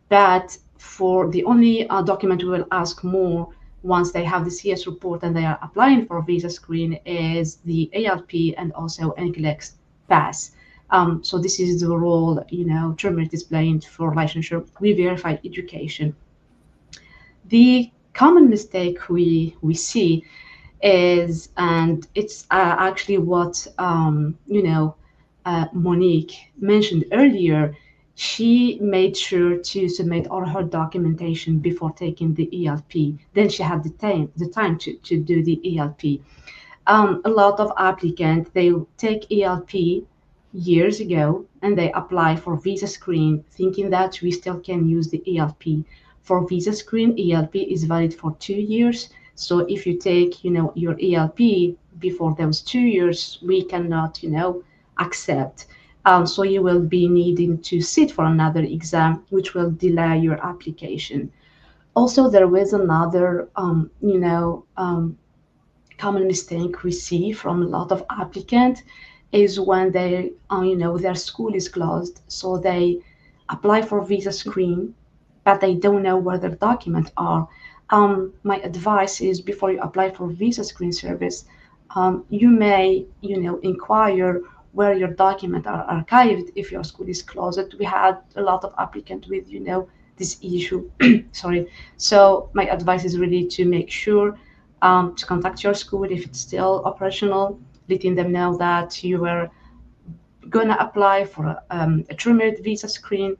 Speaker 2: But for the only document we will ask more once they have the CS report and they are applying for a visa screen is the ALP and also NCLEX pass. So this is the role, TruMerit is playing for licensure. We verify education. The common mistake we see is, and it's actually what Monique mentioned earlier. She made sure to submit all her documentation before taking the ELP. Then she had the time to do the ELP. A lot of applicants, they take ELP years ago and they apply for visa screen thinking that we still can use the ELP. For visa screen, ELP is valid for 2 years. So if you take, your ELP before those 2 years, we cannot, accept. So you will be needing to sit for another exam, which will delay your application. Also, there was another, common mistake we see from a lot of applicants is when they, their school is closed, so they apply for visa screen, but they don't know where their documents are. My advice is before you apply for visa screen service, you may, inquire where your documents are archived if your school is closed. We had a lot of applicants with, this issue. Sorry. So my advice is really to make sure to contact your school if it's still operational, letting them know that you were going to apply for a TruMerit visa screen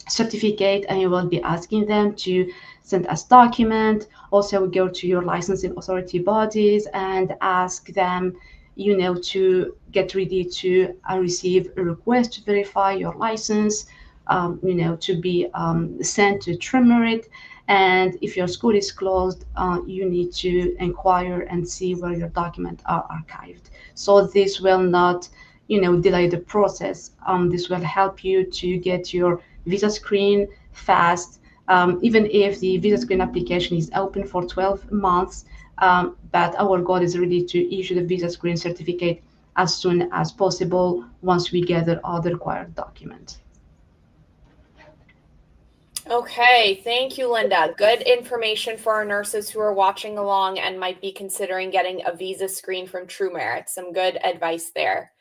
Speaker 2: certificate, and you will be asking them to send us document. Also go to your licensing authority bodies and ask them, to get ready to receive a request to verify your license, to be sent to TruMerit. And if your school is closed, you need to inquire and see where your documents are archived. So this will not, delay the process. This will help you to get your visa screen fast, even if the visa screen application is open for 12 months. But our goal is really to issue the visa screen certificate as soon as possible once we gather all the required documents.
Speaker 1: Okay, thank you, Linda. Good information for our nurses who are watching along and might be considering getting a visa screen from TruMerit. Some good advice there.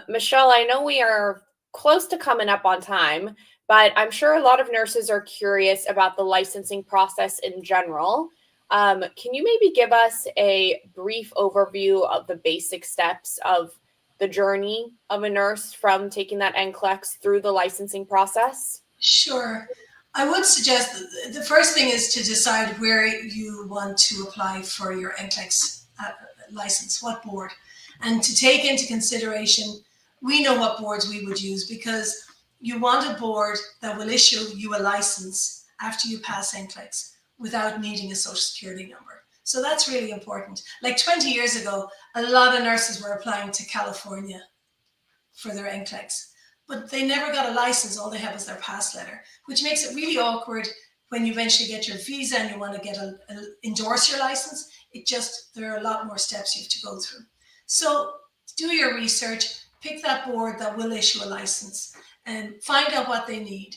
Speaker 1: Michelle, I know we are close to coming up on time, but I'm sure a lot of nurses are curious about the licensing process in general. Can you maybe give us a brief overview of the basic steps of the journey of a nurse from taking that NCLEX through the licensing process?
Speaker 3: Sure. I would suggest that the first thing is to decide where you want to apply for your NCLEX license, what board, and to take into consideration, we know what boards we would use, because you want a board that will issue you a license after you pass NCLEX without needing a social security number. So that's really important. Like 20 years ago, a lot of nurses were applying to California for their NCLEX, but they never got a license. All they have is their pass letter, which makes it really awkward when you eventually get your visa and you want to get endorse your license. There are a lot more steps you have to go through. So do your research, pick that board that will issue a license and find out what they need.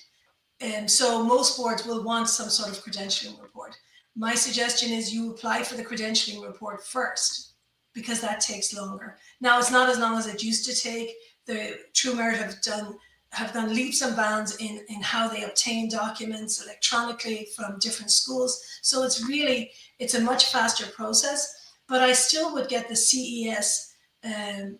Speaker 3: And so most boards will want some sort of credentialing report. My suggestion is you apply for the credentialing report first, because that takes longer. Now, it's not as long as it used to take. The TruMerit have done leaps and bounds in how they obtain documents electronically from different schools. So it's a much faster process, but I still would get the CES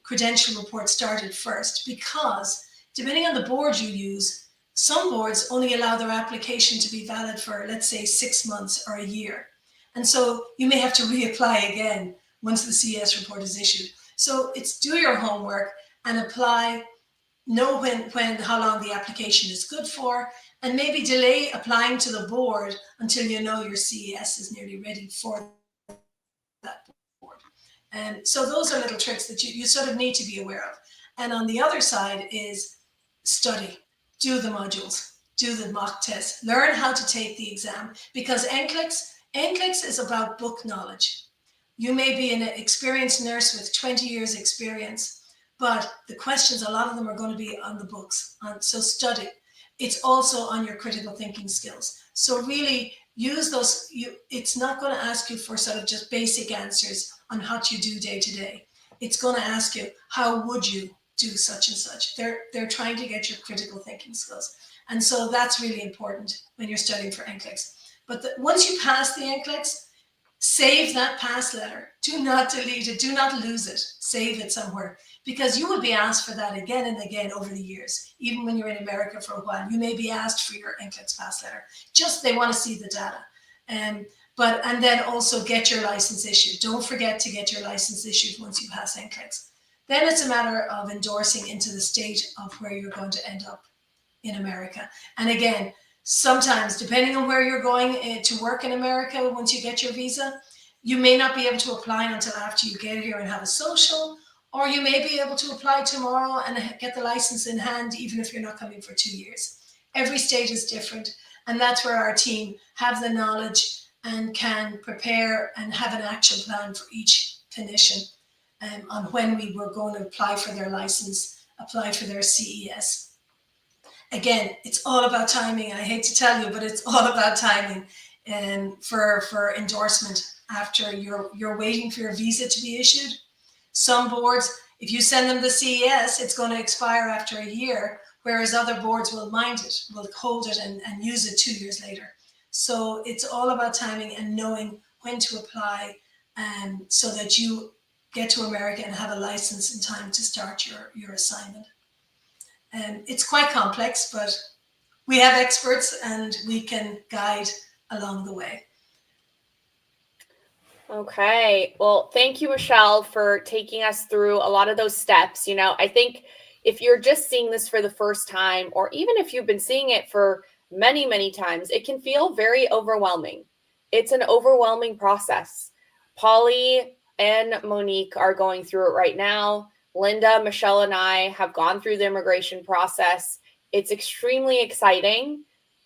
Speaker 3: credential report started first, because depending on the board you use, some boards only allow their application to be valid for, let's say, 6 months or a year. And so you may have to reapply again once the CS report is issued. So it's do your homework and apply, know how long the application is good for, and maybe delay applying to the board until you know your CES is nearly ready for that board. And so those are little tricks that you sort of need to be aware of. And on the other side is study, do the modules, do the mock tests, learn how to take the exam, because NCLEX is about book knowledge. You may be an experienced nurse with 20 years experience, but the questions, a lot of them are going to be on the books. So study. It's also on your critical thinking skills. So really use those. It's not going to ask you for sort of just basic answers on what you do day to day. It's going to ask you, how would you do such and such? They're trying to get your critical thinking skills. And so that's really important when you're studying for NCLEX. But once you pass the NCLEX, save that pass letter. Do not delete it. Do not lose it. Save it somewhere, because you will be asked for that again and again over the years. Even when you're in America for a while, you may be asked for your NCLEX pass letter. Just they want to see the data. And then also get your license issued. Don't forget to get your license issued once you pass NCLEX. Then it's a matter of endorsing into the state of where you're going to end up in America. And again, sometimes, depending on where you're going to work in America, once you get your visa, you may not be able to apply until after you get here and have a social, or you may be able to apply tomorrow and get the license in hand, even if you're not coming for 2 years. Every state is different, and that's where our team have the knowledge and can prepare and have an action plan for each clinician on when we were going to apply for their license, apply for their CES. Again, it's all about timing. I hate to tell you, but it's all about timing and for endorsement after you're waiting for your visa to be issued. Some boards, if you send them the CES, it's going to expire after a year, whereas other boards will mind it, will hold it and use it 2 years later. So it's all about timing and knowing when to apply, so that you get to America and have a license in time to start your assignment. It's quite complex, but we have experts and we can guide along the way.
Speaker 1: Okay. Well, thank you, Michelle, for taking us through a lot of those steps. You know, I think if you're just seeing this for the first time, or even if you've been seeing it for many, many times, it can feel very overwhelming. It's an overwhelming process. Polly and Monique are going through it right now. Linda, Michelle, and I have gone through the immigration process. It's extremely exciting,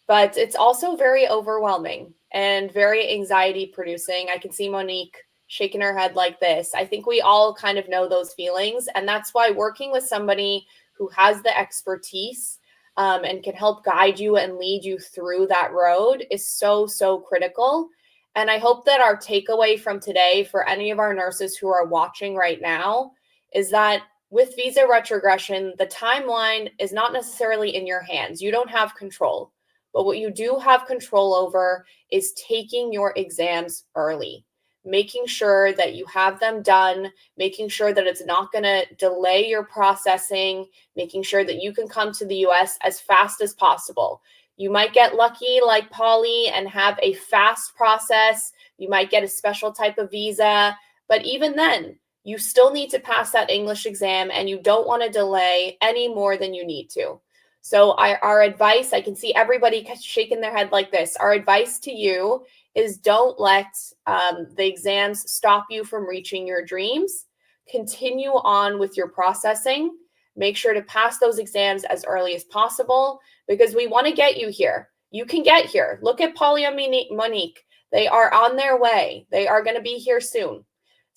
Speaker 1: but it's also very overwhelming and very anxiety producing. I can see Monique shaking her head like this. I think we all kind of know those feelings. And that's why working with somebody who has the expertise and can help guide you and lead you through that road is so, so critical. And I hope that our takeaway from today for any of our nurses who are watching right now is that with visa retrogression, the timeline is not necessarily in your hands. You don't have control. But what you do have control over is taking your exams early, making sure that you have them done, making sure that it's not going to delay your processing, making sure that you can come to the US as fast as possible. You might get lucky like Polly and have a fast process. You might get a special type of visa. But even then, you still need to pass that English exam, and you don't want to delay any more than you need to. So our advice, I can see everybody shaking their head like this. Our advice to you is don't let the exams stop you from reaching your dreams. Continue on with your processing. Make sure to pass those exams as early as possible, because we want to get you here. You can get here. Look at Polly and Monique. They are on their way. They are going to be here soon.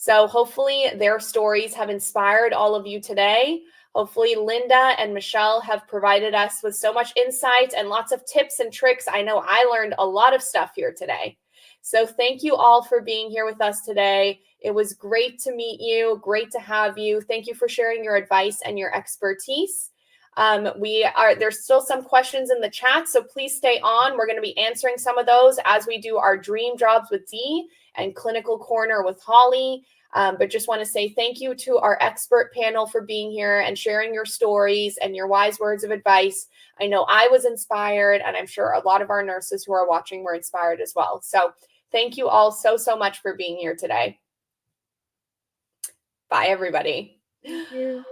Speaker 1: So hopefully their stories have inspired all of you today. Hopefully Linda and Michelle have provided us with so much insight and lots of tips and tricks. I know I learned a lot of stuff here today. So thank you all for being here with us today. It was great to meet you. Great to have you. Thank you for sharing your advice and your expertise. There's still some questions in the chat, so please stay on. We're going to be answering some of those as we do our Dream Jobs with Dee and Clinical Corner with Holly. But just want to say thank you to our expert panel for being here and sharing your stories and your wise words of advice. I know I was inspired, and I'm sure a lot of our nurses who are watching were inspired as well. So thank you all so much for being here today. Bye, everybody.
Speaker 5: Thank you.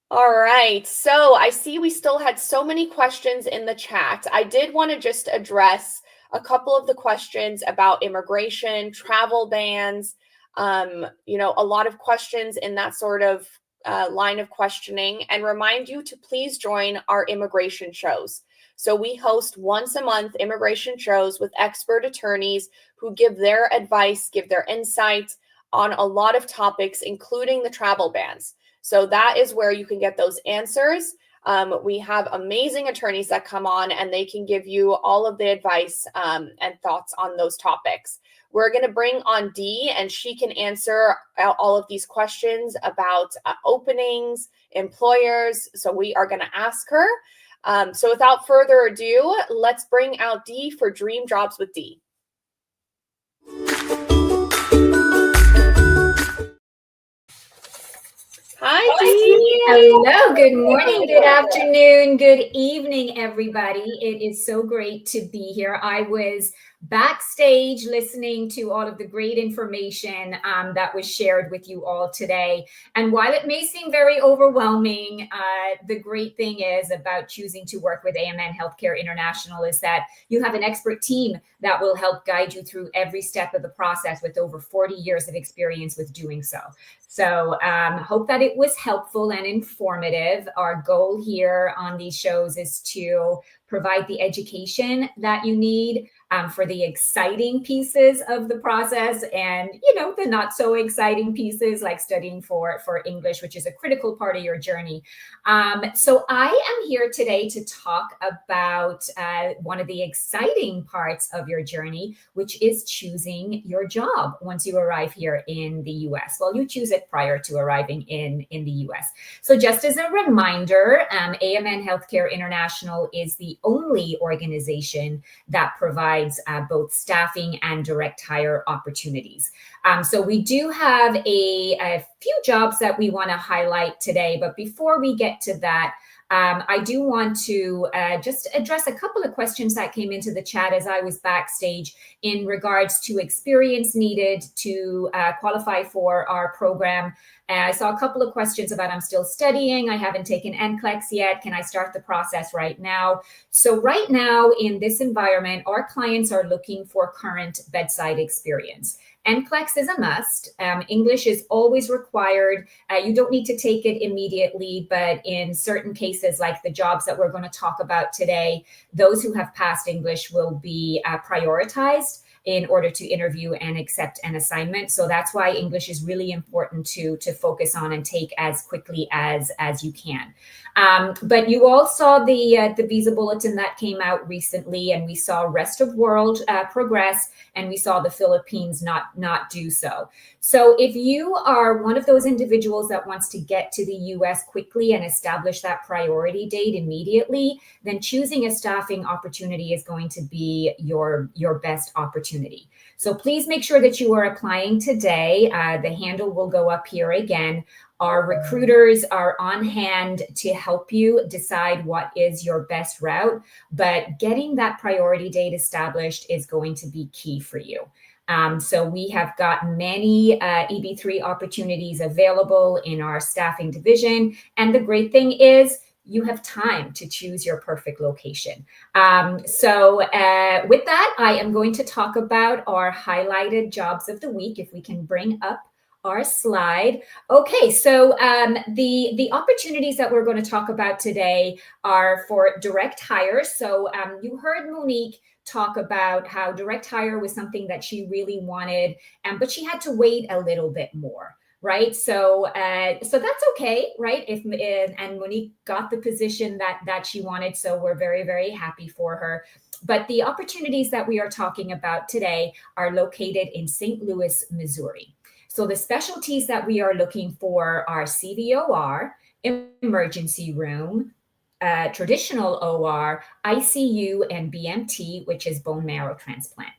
Speaker 1: All right, so I see we still had so many questions in the chat. I did want to just address a couple of the questions about immigration, travel bans, you know, a lot of questions in that sort of line of questioning, and remind you to please join our immigration shows. So we host once a month immigration shows with expert attorneys who give their advice, give their insight on a lot of topics, including the travel bans. So that is where you can get those answers. We have amazing attorneys that come on and they can give you all of the advice and thoughts on those topics. We're going to bring on Dee, and she can answer all of these questions about openings, employers. So we are going to ask her. So without further ado, let's bring out Dee for Dream Jobs with Dee. Hi, Dee.
Speaker 6: Hello, good morning, good afternoon, good evening, everybody. It is so great to be here. I was backstage listening to all of the great information that was shared with you all today. And while it may seem very overwhelming, the great thing is about choosing to work with AMN Healthcare International is that you have an expert team that will help guide you through every step of the process with over 40 years of experience with doing so. So hope that it was helpful and informative. Our goal here on these shows is to provide the education that you need for the exciting pieces of the process, and the not so exciting pieces like studying for English, which is a critical part of your journey. So I am here today to talk about one of the exciting parts of your journey, which is choosing your job once you arrive here in the US. Well, you choose it prior to arriving in the US. So just as a reminder, AMN Healthcare International is the only organization that provides both staffing and direct hire opportunities. So we do have a few jobs that we want to highlight today, but before we get to that, I do want to just address a couple of questions that came into the chat as I was backstage in regards to experience needed to qualify for our program. I saw a couple of questions about I'm still studying, I haven't taken NCLEX yet, can I start the process right now? So right now in this environment, our clients are looking for current bedside experience. NCLEX is a must. English is always required. You don't need to take it immediately, but in certain cases, like the jobs that we're going to talk about today, those who have passed English will be prioritized in order to interview and accept an assignment. So that's why English is really important to focus on and take as quickly as you can. But you all saw the visa bulletin that came out recently, and we saw rest of world progress, and we saw the Philippines not do so. So if you are one of those individuals that wants to get to the US quickly and establish that priority date immediately, then choosing a staffing opportunity is going to be your best opportunity. So please make sure that you are applying today. The handle will go up here again. Our recruiters are on hand to help you decide what is your best route, but getting that priority date established is going to be key for you. So we have got many EB3 opportunities available in our staffing division. And the great thing is you have time to choose your perfect location. So with that, I am going to talk about our highlighted jobs of the week. If we can bring up our slide. Okay, so the opportunities that we're going to talk about today are for direct hire. So you heard Monique talk about how direct hire was something that she really wanted, but she had to wait a little bit more, right? So that's okay, right? And Monique got the position that she wanted, so we're very, very happy for her. But the opportunities that we are talking about today are located in St. Louis, Missouri. So the specialties that we are looking for are CVOR, emergency room, traditional OR, ICU, and BMT, which is bone marrow transplant.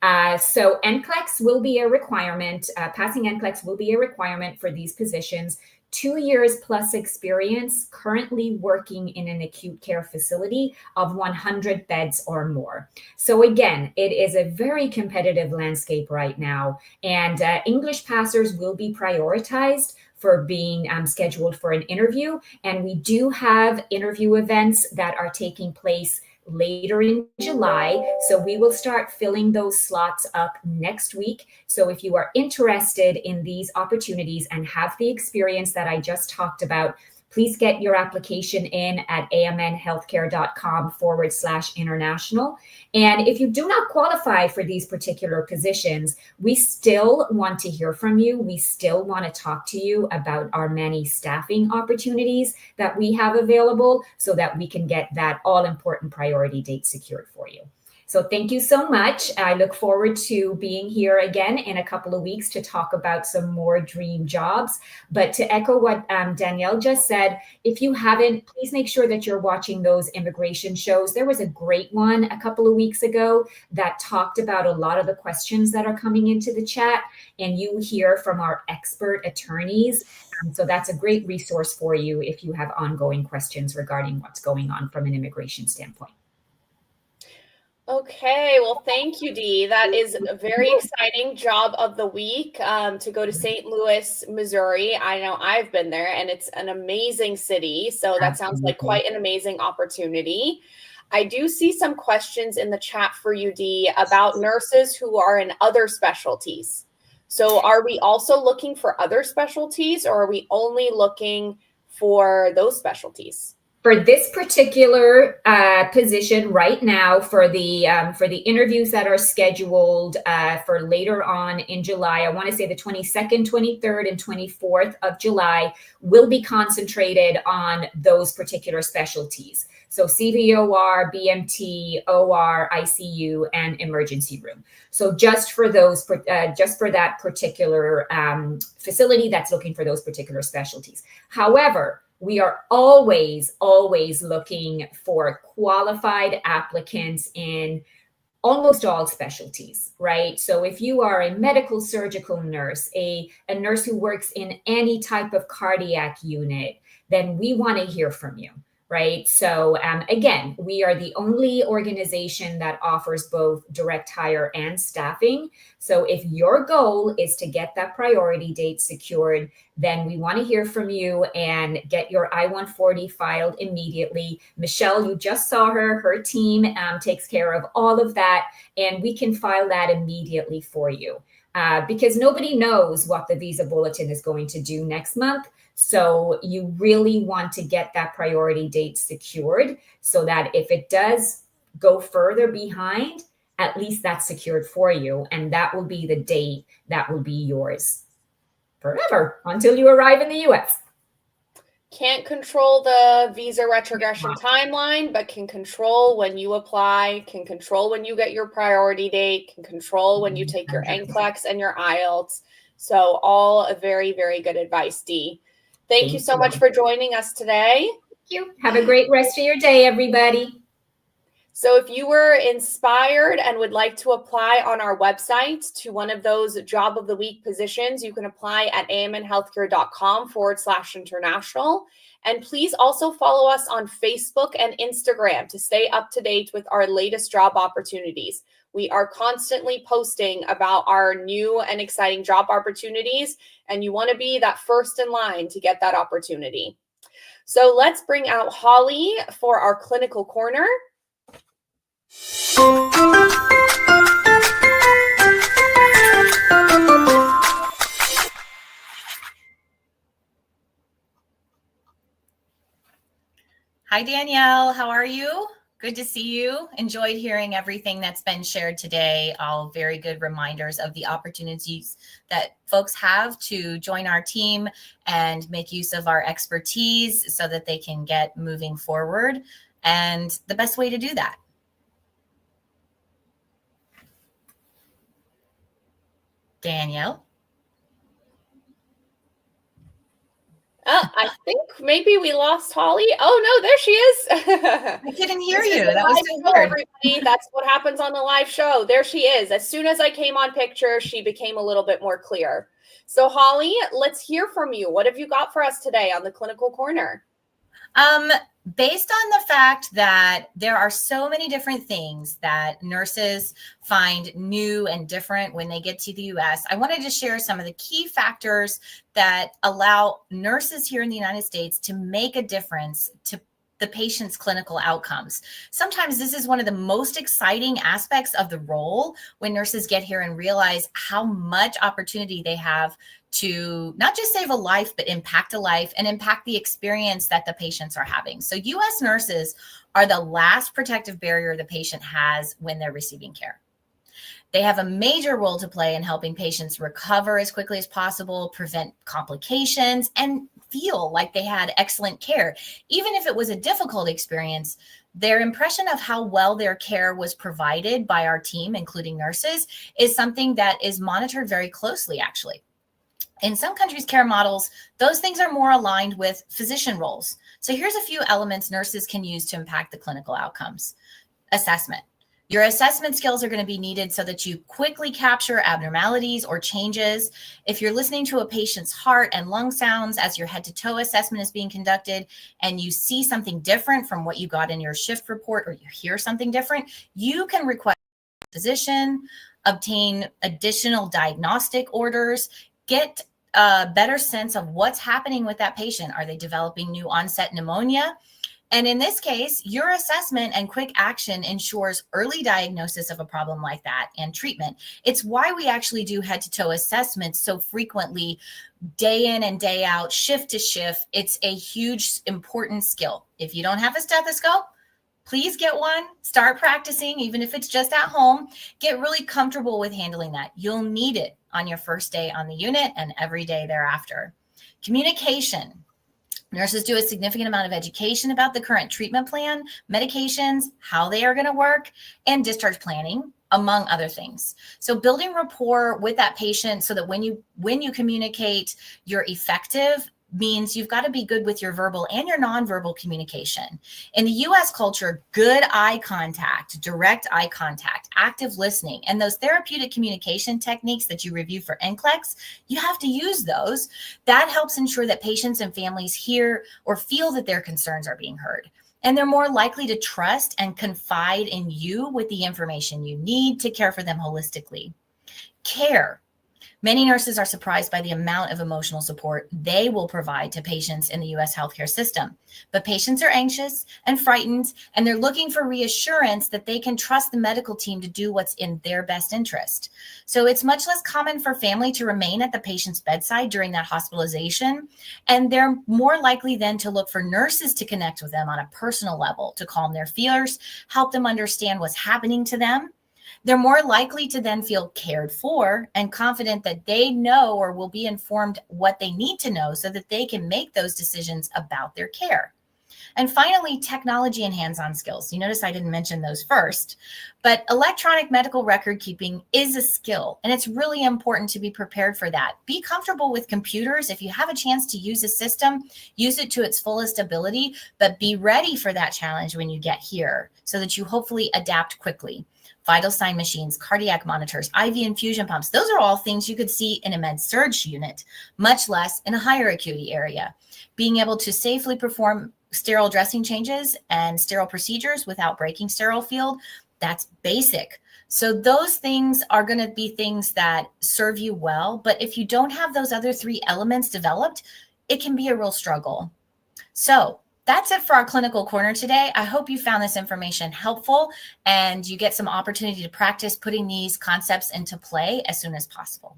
Speaker 6: So NCLEX will be a requirement. Passing NCLEX will be a requirement for these positions. 2 years plus experience currently working in an acute care facility of 100 beds or more. So again, it is a very competitive landscape right now, and English passers will be prioritized for being scheduled for an interview. And we do have interview events that are taking place later in July. So we will start filling those slots up next week. So if you are interested in these opportunities and have the experience that I just talked about, please get your application in at amnhealthcare.com/international. And if you do not qualify for these particular positions, we still want to hear from you. We still want to talk to you about our many staffing opportunities that we have available so that we can get that all-important priority date secured for you. So thank you so much. I look forward to being here again in a couple of weeks to talk about some more dream jobs. But to echo what Danielle just said, if you haven't, please make sure that you're watching those immigration shows. There was a great one a couple of weeks ago that talked about a lot of the questions that are coming into the chat, and you hear from our expert attorneys. So that's a great resource for you if you have ongoing questions regarding what's going on from an immigration standpoint.
Speaker 1: Okay, well, thank you, Dee. That is a very exciting job of the week to go to St. Louis, Missouri. I know I've been there, and it's an amazing city. So that sounds like quite an amazing opportunity. I do see some questions in the chat for you, Dee, about nurses who are in other specialties. So are we also looking for other specialties, or are we only looking for those specialties?
Speaker 6: For this particular position right now, for the interviews that are scheduled for later on in July, I want to say the 22nd, 23rd, and 24th of July will be concentrated on those particular specialties. So CVOR, BMT, OR, ICU, and emergency room. So just for those, just for that particular facility that's looking for those particular specialties. However, we are always looking for qualified applicants in almost all specialties, right? So if you are a medical surgical nurse, a nurse who works in any type of cardiac unit, then we want to hear from you, right? So again, we are the only organization that offers both direct hire and staffing. So if your goal is to get that priority date secured, then we want to hear from you and get your I-140 filed immediately. Michelle, you just saw her team takes care of all of that, and we can file that immediately for you because nobody knows what the visa bulletin is going to do next month. So you really want to get that priority date secured so that if it does go further behind, at least that's secured for you. And that will be the date that will be yours forever until you arrive in the US.
Speaker 1: Can't control the visa retrogression timeline, but can control when you apply, can control when you get your priority date, can control when you take your NCLEX and your IELTS. So all a very, very good advice, Dee. Thank you so much for joining us today.
Speaker 6: Thank you. Have a great rest of your day, everybody.
Speaker 1: So if you were inspired and would like to apply on our website to one of those job of the week positions, you can apply at amnhealthcare.com/international. And please also follow us on Facebook and Instagram to stay up to date with our latest job opportunities. We are constantly posting about our new and exciting job opportunities, and you want to be that first in line to get that opportunity. So let's bring out Holly for our clinical corner.
Speaker 7: Hi, Danielle. How are you? Good to see you. Enjoyed hearing everything that's been shared today. All very good reminders of the opportunities that folks have to join our team and make use of our expertise so that they can get moving forward, and the best way to do that. Danielle?
Speaker 1: I think maybe we lost Holly. Oh no, there she is.
Speaker 7: I couldn't hear you. That was so
Speaker 1: show,
Speaker 7: weird.
Speaker 1: everybody. That's what happens on the live show. There she is. As soon as I came on picture, she became a little bit more clear. So Holly, let's hear from you. What have you got for us today on the Clinical Corner?
Speaker 7: Based on the fact that there are so many different things that nurses find new and different when they get to the US, I wanted to share some of the key factors that allow nurses here in the United States to make a difference to the patient's clinical outcomes. Sometimes this is one of the most exciting aspects of the role when nurses get here and realize how much opportunity they have to not just save a life, but impact a life and impact the experience that the patients are having. So US nurses are the last protective barrier the patient has when they're receiving care. They have a major role to play in helping patients recover as quickly as possible, prevent complications, and feel like they had excellent care. Even if it was a difficult experience, their impression of how well their care was provided by our team, including nurses, is something that is monitored very closely, actually. In some countries' care models, those things are more aligned with physician roles. So here's a few elements nurses can use to impact the clinical outcomes. Assessment. Your assessment skills are going to be needed so that you quickly capture abnormalities or changes. If you're listening to a patient's heart and lung sounds as your head-to-toe assessment is being conducted and you see something different from what you got in your shift report, or you hear something different, you can request a physician, obtain additional diagnostic orders, get a better sense of what's happening with that patient. Are they developing new onset pneumonia? And in this case, your assessment and quick action ensures early diagnosis of a problem like that and treatment. It's why we actually do head-to-toe assessments so frequently, day in and day out, shift to shift. It's a huge, important skill. If you don't have a stethoscope, please get one, start practicing, even if it's just at home. Get really comfortable with handling that. You'll need it on your first day on the unit and every day thereafter. Communication. Nurses do a significant amount of education about the current treatment plan, medications, how they are going to work, and discharge planning, among other things. So building rapport with that patient so that when you communicate, you're effective means you've got to be good with your verbal and your nonverbal communication. In the US culture, good eye contact, direct eye contact, active listening, and those therapeutic communication techniques that you review for NCLEX, you have to use those. That helps ensure that patients and families hear or feel that their concerns are being heard. And they're more likely to trust and confide in you with the information you need to care for them holistically. Care. Many nurses are surprised by the amount of emotional support they will provide to patients in the US healthcare system. But patients are anxious and frightened, and they're looking for reassurance that they can trust the medical team to do what's in their best interest. So it's much less common for family to remain at the patient's bedside during that hospitalization, and they're more likely then to look for nurses to connect with them on a personal level, to calm their fears, help them understand what's happening to them. They're more likely to then feel cared for and confident that they know or will be informed what they need to know so that they can make those decisions about their care. And finally, technology and hands-on skills. You notice I didn't mention those first, but electronic medical record keeping is a skill, and it's really important to be prepared for that. Be comfortable with computers. If you have a chance to use a system, use it to its fullest ability, but be ready for that challenge when you get here so that you hopefully adapt quickly. Vital sign machines, cardiac monitors, IV infusion pumps, those are all things you could see in a med-surg unit, much less in a higher acuity area. Being able to safely perform sterile dressing changes and sterile procedures without breaking sterile field, that's basic. So those things are going to be things that serve you well. But if you don't have those other three elements developed, it can be a real struggle. So that's it for our clinical corner today. I hope you found this information helpful and you get some opportunity to practice putting these concepts into play as soon as possible.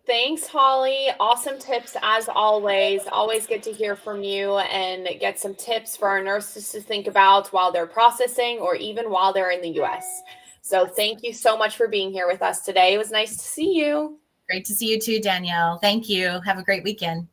Speaker 1: Thanks, Holly. Awesome tips as always. Always good to hear from you and get some tips for our nurses to think about while they're processing or even while they're in the US. So thank you so much for being here with us today. It was nice to see you.
Speaker 7: Great to see you too, Danielle. Thank you. Have a great weekend.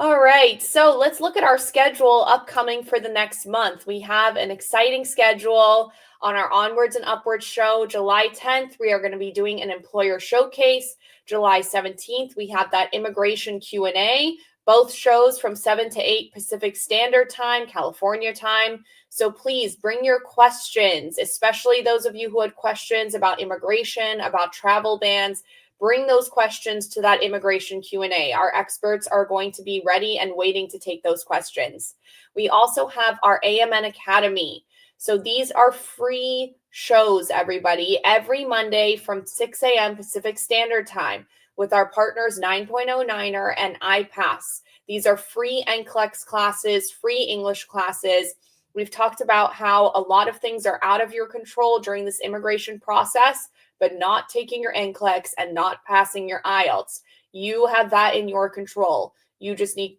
Speaker 1: All right, so let's look at our schedule upcoming for the next month. We have an exciting schedule on our Onwards and Upwards show. July 10th, we are going to be doing an employer showcase. July 17th, we have that immigration Q&A, both shows from 7 to 8 Pacific Standard Time, California time. So please bring your questions, especially those of you who had questions about immigration, about travel bans. Bring those questions to that immigration Q&A. Our experts are going to be ready and waiting to take those questions. We also have our AMN Academy. So these are free shows, everybody, every Monday from 6 a.m. Pacific Standard Time with our partners 9.09er and iPass. These are free NCLEX classes, free English classes. We've talked about how a lot of things are out of your control during this immigration process, but not taking your NCLEX and not passing your IELTS. You have that in your control. You just need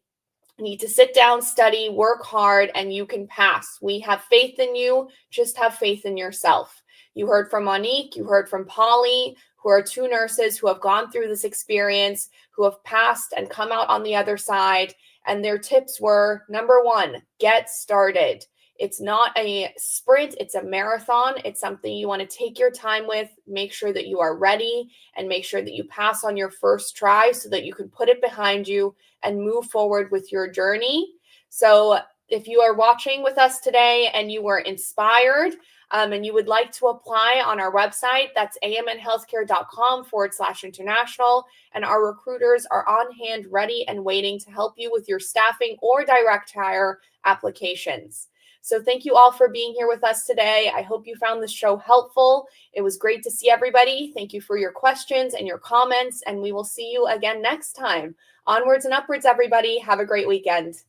Speaker 1: to sit down, study, work hard, and you can pass. We have faith in you. Just have faith in yourself. You heard from Monique, you heard from Polly, who are 2 nurses who have gone through this experience, who have passed and come out on the other side. And their tips were, number 1, get started. It's not a sprint, it's a marathon. It's something you want to take your time with, make sure that you are ready, and make sure that you pass on your first try so that you can put it behind you and move forward with your journey. So if you are watching with us today and you were inspired and you would like to apply on our website, that's amnhealthcare.com/international. And our recruiters are on hand, ready and waiting to help you with your staffing or direct hire applications. So thank you all for being here with us today. I hope you found this show helpful. It was great to see everybody. Thank you for your questions and your comments, and we will see you again next time. Onwards and upwards, everybody. Have a great weekend.